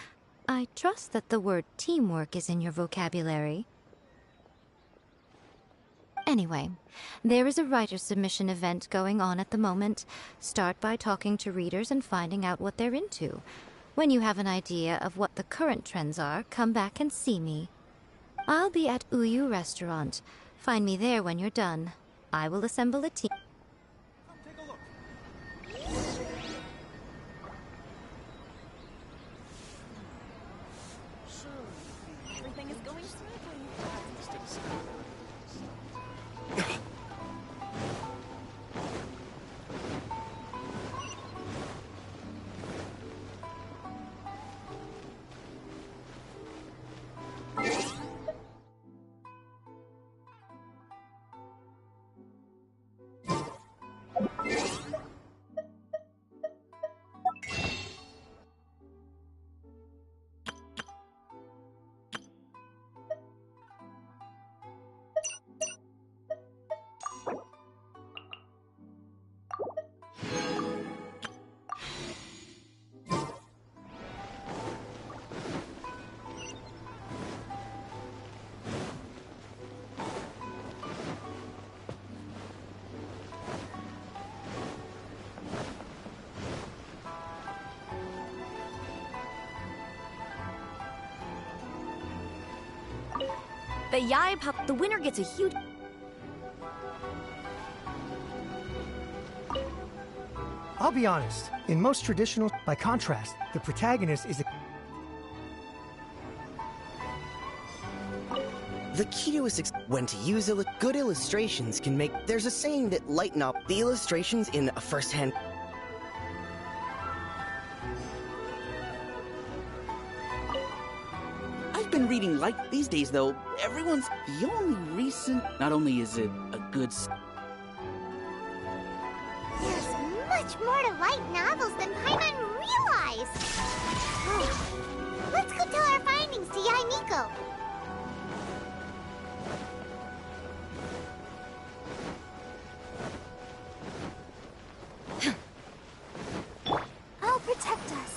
I trust that the word teamwork is in your vocabulary. Anyway, there is a writer's submission event going on at the moment. Start by talking to readers and finding out what they're into. When you have an idea of what the current trends are, come back and see me. I'll be at Uyu Restaurant. Find me there when you're done. I will assemble a team. Everything is going smoothly. The Yai Pup, the winner gets a huge... I'll be honest, in most traditional, by contrast, the protagonist is a... The key to a when to use good illustrations can make. There's a saying that lighten up the illustrations in a first-hand. I've been reading light these days, though. Everyone's the only recent. Not only is it a good. There's much more to light novels than Paimon realized. Let's go tell our findings to Yai Miko. I'll protect us.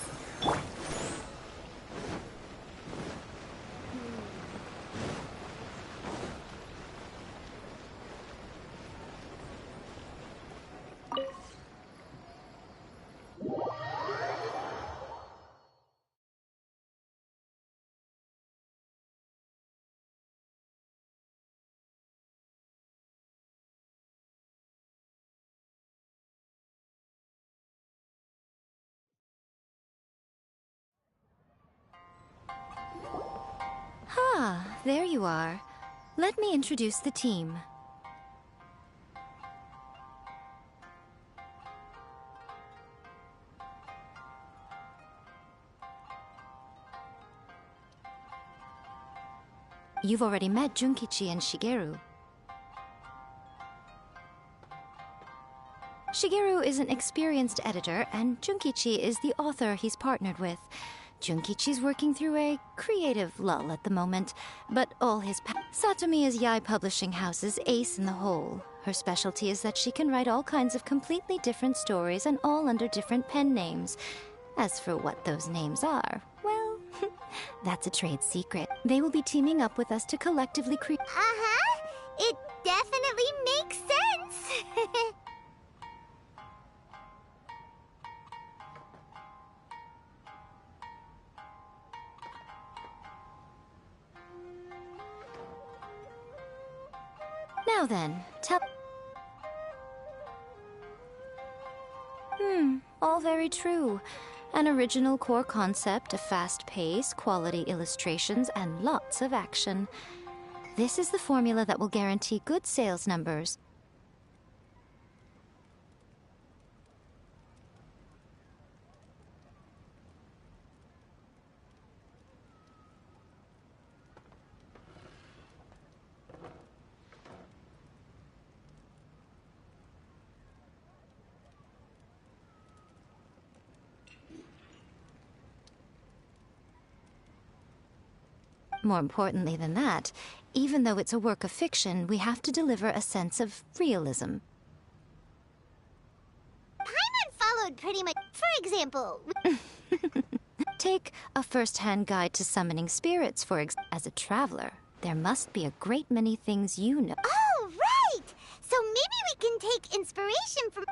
Ah, there you are. Let me introduce the team. You've already met Junkichi and Shigeru. Shigeru is an experienced editor, and Junkichi is the author he's partnered with. Junkichi's working through a creative lull at the moment, but all his Satomi is Yai Publishing House's ace in the hole. Her specialty is that she can write all kinds of completely different stories and all under different pen names. As for what those names are, well, that's a trade secret. They will be teaming up with us to collectively create. Uh-huh. It definitely makes sense. Now then, tell... all very true. An original core concept, a fast pace, quality illustrations, and lots of action. This is the formula that will guarantee good sales numbers. More importantly than that, even though it's a work of fiction, we have to deliver a sense of realism. Paimon followed pretty much. For example... Take a first-hand guide to summoning spirits, as a traveler. There must be a great many things you know. Oh, right! So maybe we can take inspiration from...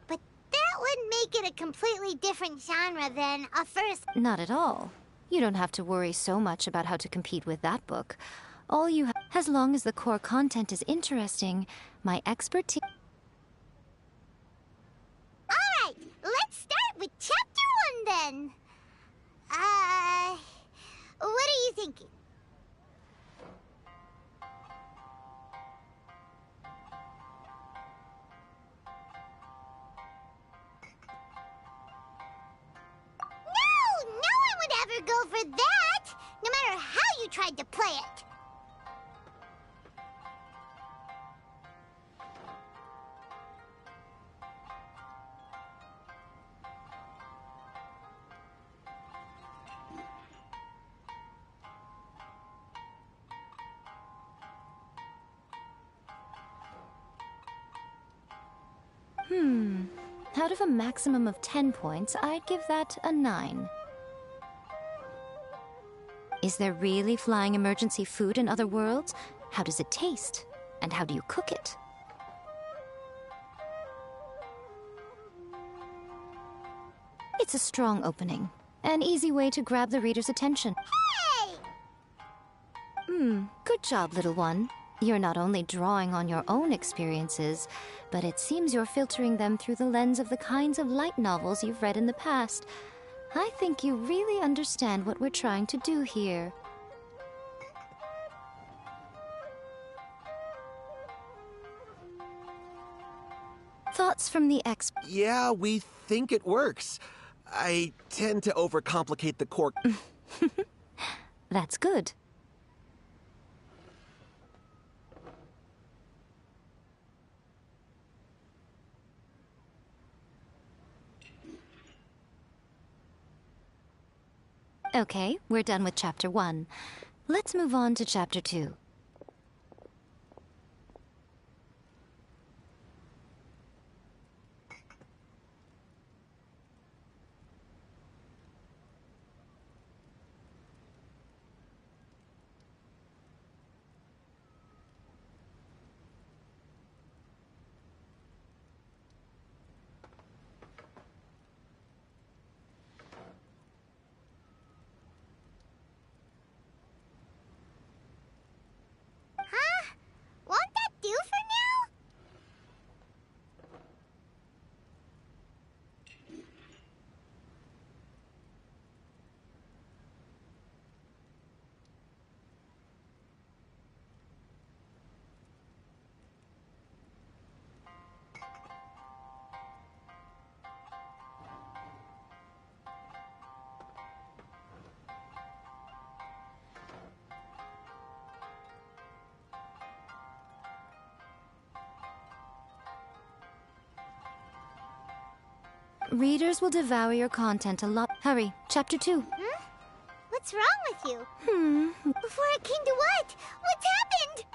But that would make it a completely different genre than a first... Not at all. You don't have to worry so much about how to compete with that book. All you have, as long as the core content is interesting, my expertise... Alright, let's start with Chapter 1 then. What are you thinking? Go for that, no matter how you tried to play it. Out of a maximum of 10 points, I'd give that a 9. Is there really flying emergency food in other worlds? How does it taste? And how do you cook it? It's a strong opening. An easy way to grab the reader's attention. Hey! Good job, little one. You're not only drawing on your own experiences, but it seems you're filtering them through the lens of the kinds of light novels you've read in the past. I think you really understand what we're trying to do here. Thoughts from the Yeah, we think it works. I tend to overcomplicate the core. That's good. Okay, we're done with Chapter 1. Let's move on to Chapter 2. Won't that do for now? Readers will devour your content a lot. Hurry, Chapter 2. What's wrong with you? Before it came to what? What's happened?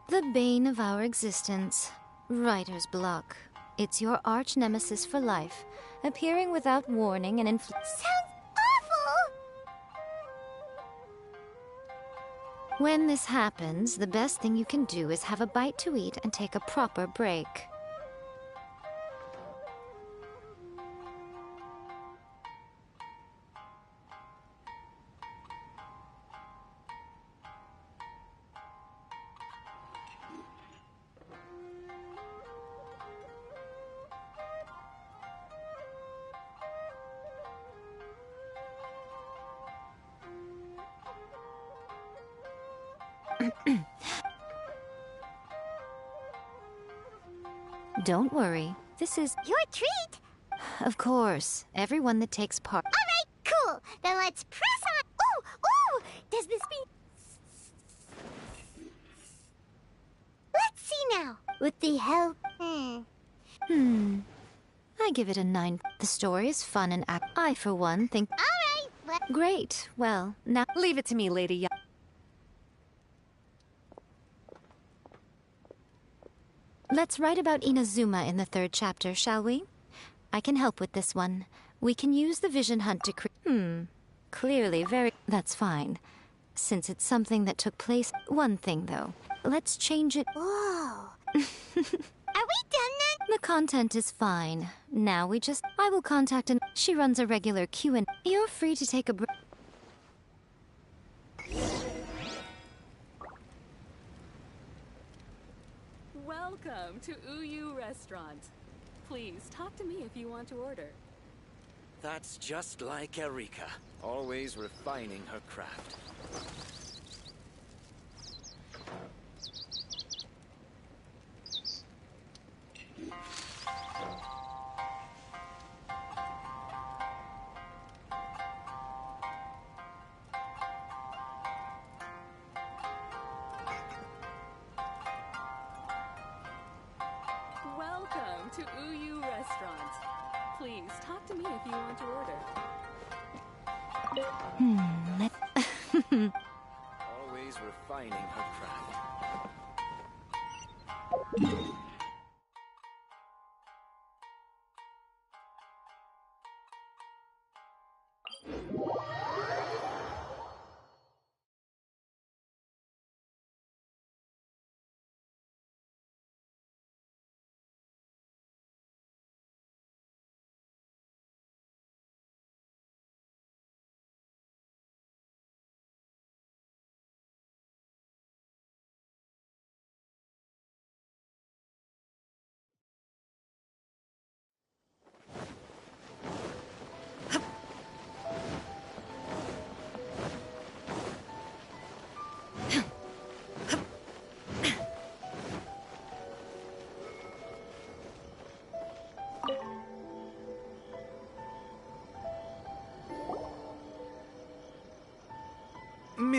The bane of our existence. Writer's block. It's your arch nemesis for life, appearing without warning and Sounds awful! When this happens, the best thing you can do is have a bite to eat and take a proper break. Don't worry. This is your treat. Of course. Everyone that takes part. All right, cool. Then let's press on. Ooh, ooh. Does this mean? Let's see now. With the help. I give it a 9. The story is fun and I, for one, think. All right. Great. Well, now leave it to me, Lady Young. Let's write about Inazuma in the 3rd chapter, shall we? I can help with this one. We can use the vision hunt to clearly very... That's fine. Since it's something that took place... One thing, though. Let's change it... Whoa. Are we done then? The content is fine. Now we just... I will contact She runs a regular Q&A. You're free to take a break. Welcome to Uyu Restaurant. Please talk to me if you want to order. That's just like Erika, always refining her craft. Welcome to Uyu Restaurant. Please talk to me if you want to order. Always refining her craft.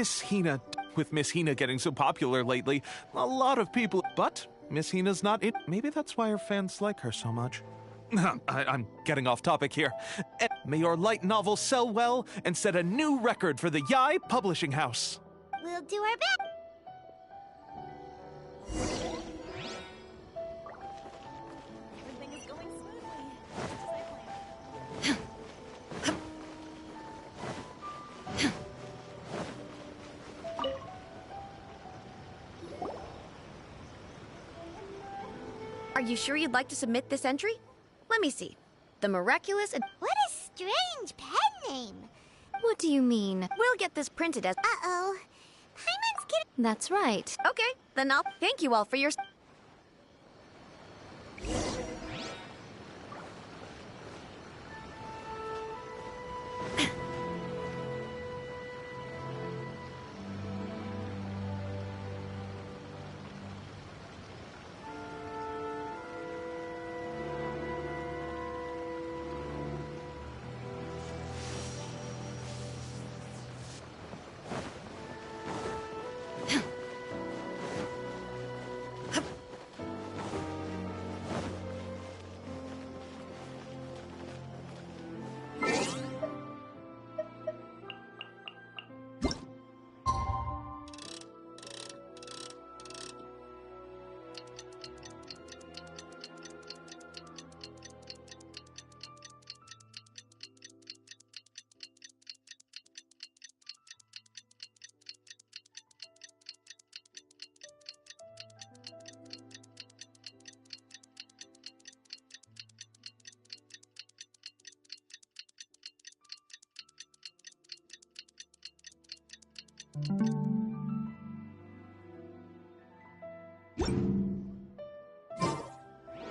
Miss Hina. With Miss Hina getting so popular lately, a lot of people... But Miss Hina's not it. Maybe that's why her fans like her so much. I'm getting off topic here. May your light novel sell well and set a new record for the Yai Publishing House. We'll do our best. Everything is going smoothly. Are you sure you'd like to submit this entry? Let me see. The Miraculous... What a strange pen name. What do you mean? We'll get this printed as... Uh-oh. Paimon's getting... That's right. Okay, then I'll thank you all for your...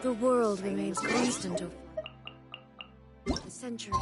The world remains constant over the century.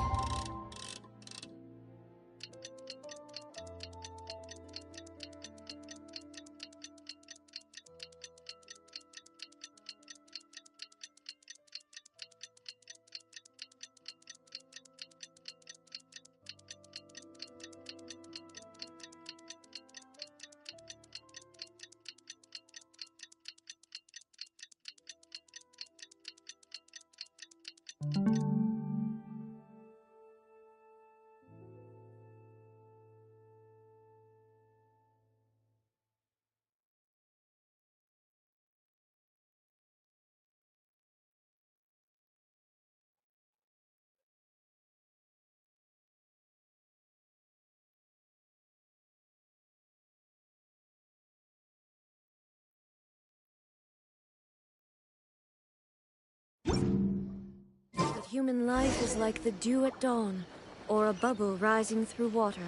That human life is like the dew at dawn, or a bubble rising through water.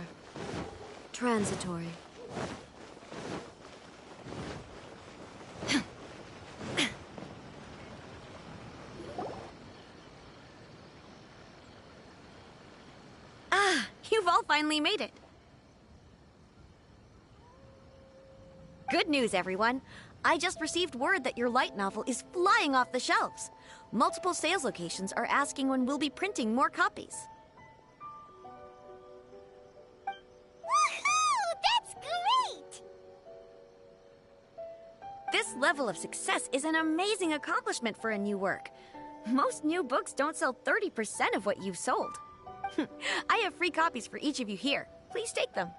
Transitory. Ah, you've all finally made it. Good news, everyone. I just received word that your light novel is flying off the shelves. Multiple sales locations are asking when we'll be printing more copies. Woohoo! That's great! This level of success is an amazing accomplishment for a new work. Most new books don't sell 30% of what you've sold. I have free copies for each of you here. Please take them.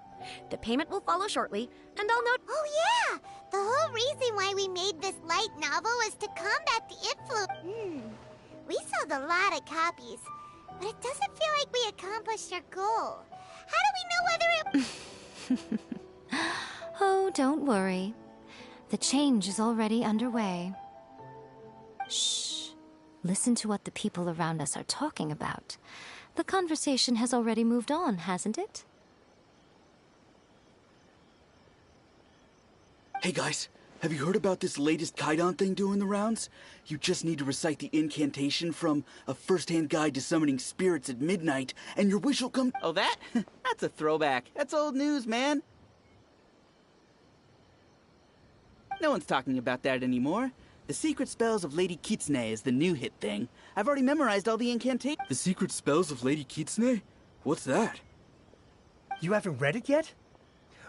The payment will follow shortly, and I'll note... Oh yeah! The whole reason why we made this light novel was to combat the influence... We sold a lot of copies, but it doesn't feel like we accomplished our goal. How do we know whether it... Oh, don't worry. The change is already underway. Shh. Listen to what the people around us are talking about. The conversation has already moved on, hasn't it? Hey guys, have you heard about this latest Kaidan thing doing the rounds? You just need to recite the incantation from A First-Hand Guide to Summoning Spirits at Midnight, and your wish will come... Oh, that? That's a throwback. That's old news, man. No one's talking about that anymore. The Secret Spells of Lady Kitsune is the new hit thing. I've already memorized all the incantations. The Secret Spells of Lady Kitsune? What's that? You haven't read it yet?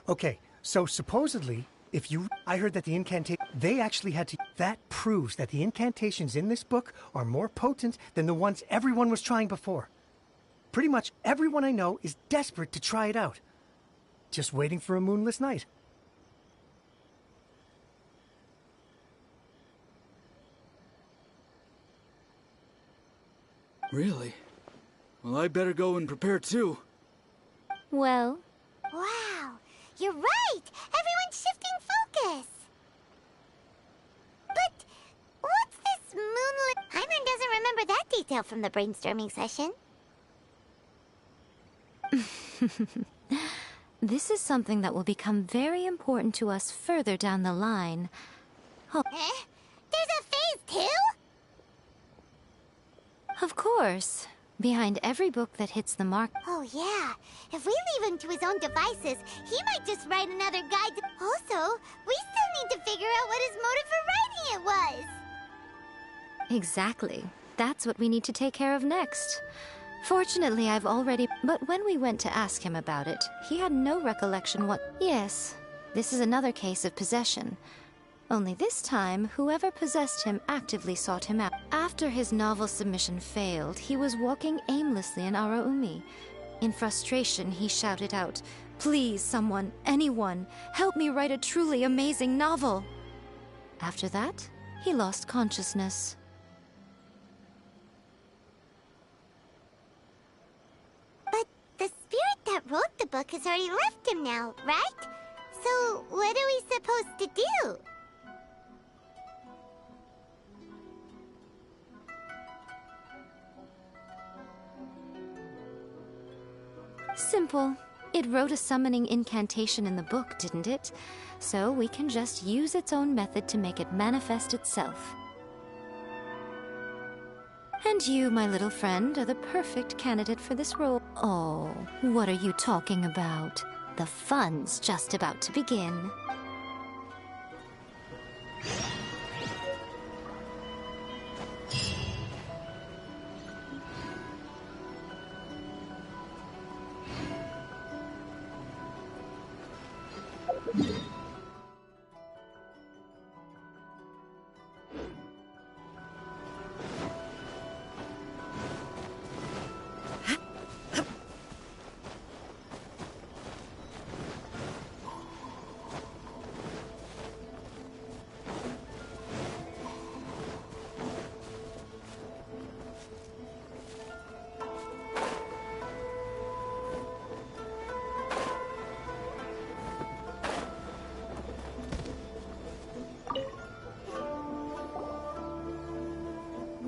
Okay, so supposedly, if you... I heard that the incantation... They actually had to... That proves that the incantations in this book are more potent than the ones everyone was trying before. Pretty much everyone I know is desperate to try it out. Just waiting for a moonless night. Really? Well, I better go and prepare too. Well? Wow, you're right! Everyone's shifting focus! But what's this moonlit... Hyman doesn't remember that detail from the brainstorming session. This is something that will become very important to us further down the line. Oh. There's a phase 2? Of course. Behind every book that hits the mark... Oh, yeah. If we leave him to his own devices, he might just write another guide. Also, we still need to figure out what his motive for writing it was. Exactly. That's what we need to take care of next. Fortunately, I've already... But when we went to ask him about it, he had no recollection what... Yes, this is another case of possession. Only this time, whoever possessed him actively sought him out. After his novel submission failed, he was walking aimlessly in Araumi. In frustration, he shouted out, "Please, someone, anyone, help me write a truly amazing novel!" After that, he lost consciousness. But the spirit that wrote the book has already left him now, right? So what are we supposed to do? Simple. It wrote a summoning incantation in the book, didn't it? So we can just use its own method to make it manifest itself. And you, my little friend, are the perfect candidate for this role. Oh, what are you talking about? The fun's just about to begin.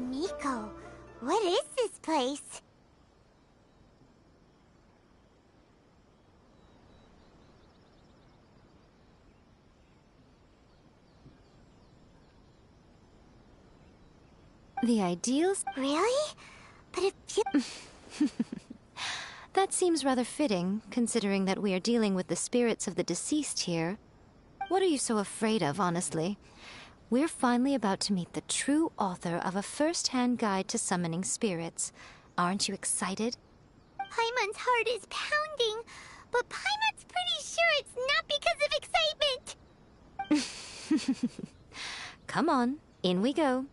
Miko, what is this place? The ideals? Really? But it... That seems rather fitting, considering that we are dealing with the spirits of the deceased here. What are you so afraid of, honestly? We're finally about to meet the true author of a first-hand guide to summoning spirits. Aren't you excited? Paimon's heart is pounding, but Paimon's pretty sure it's not because of excitement. Come on, in we go.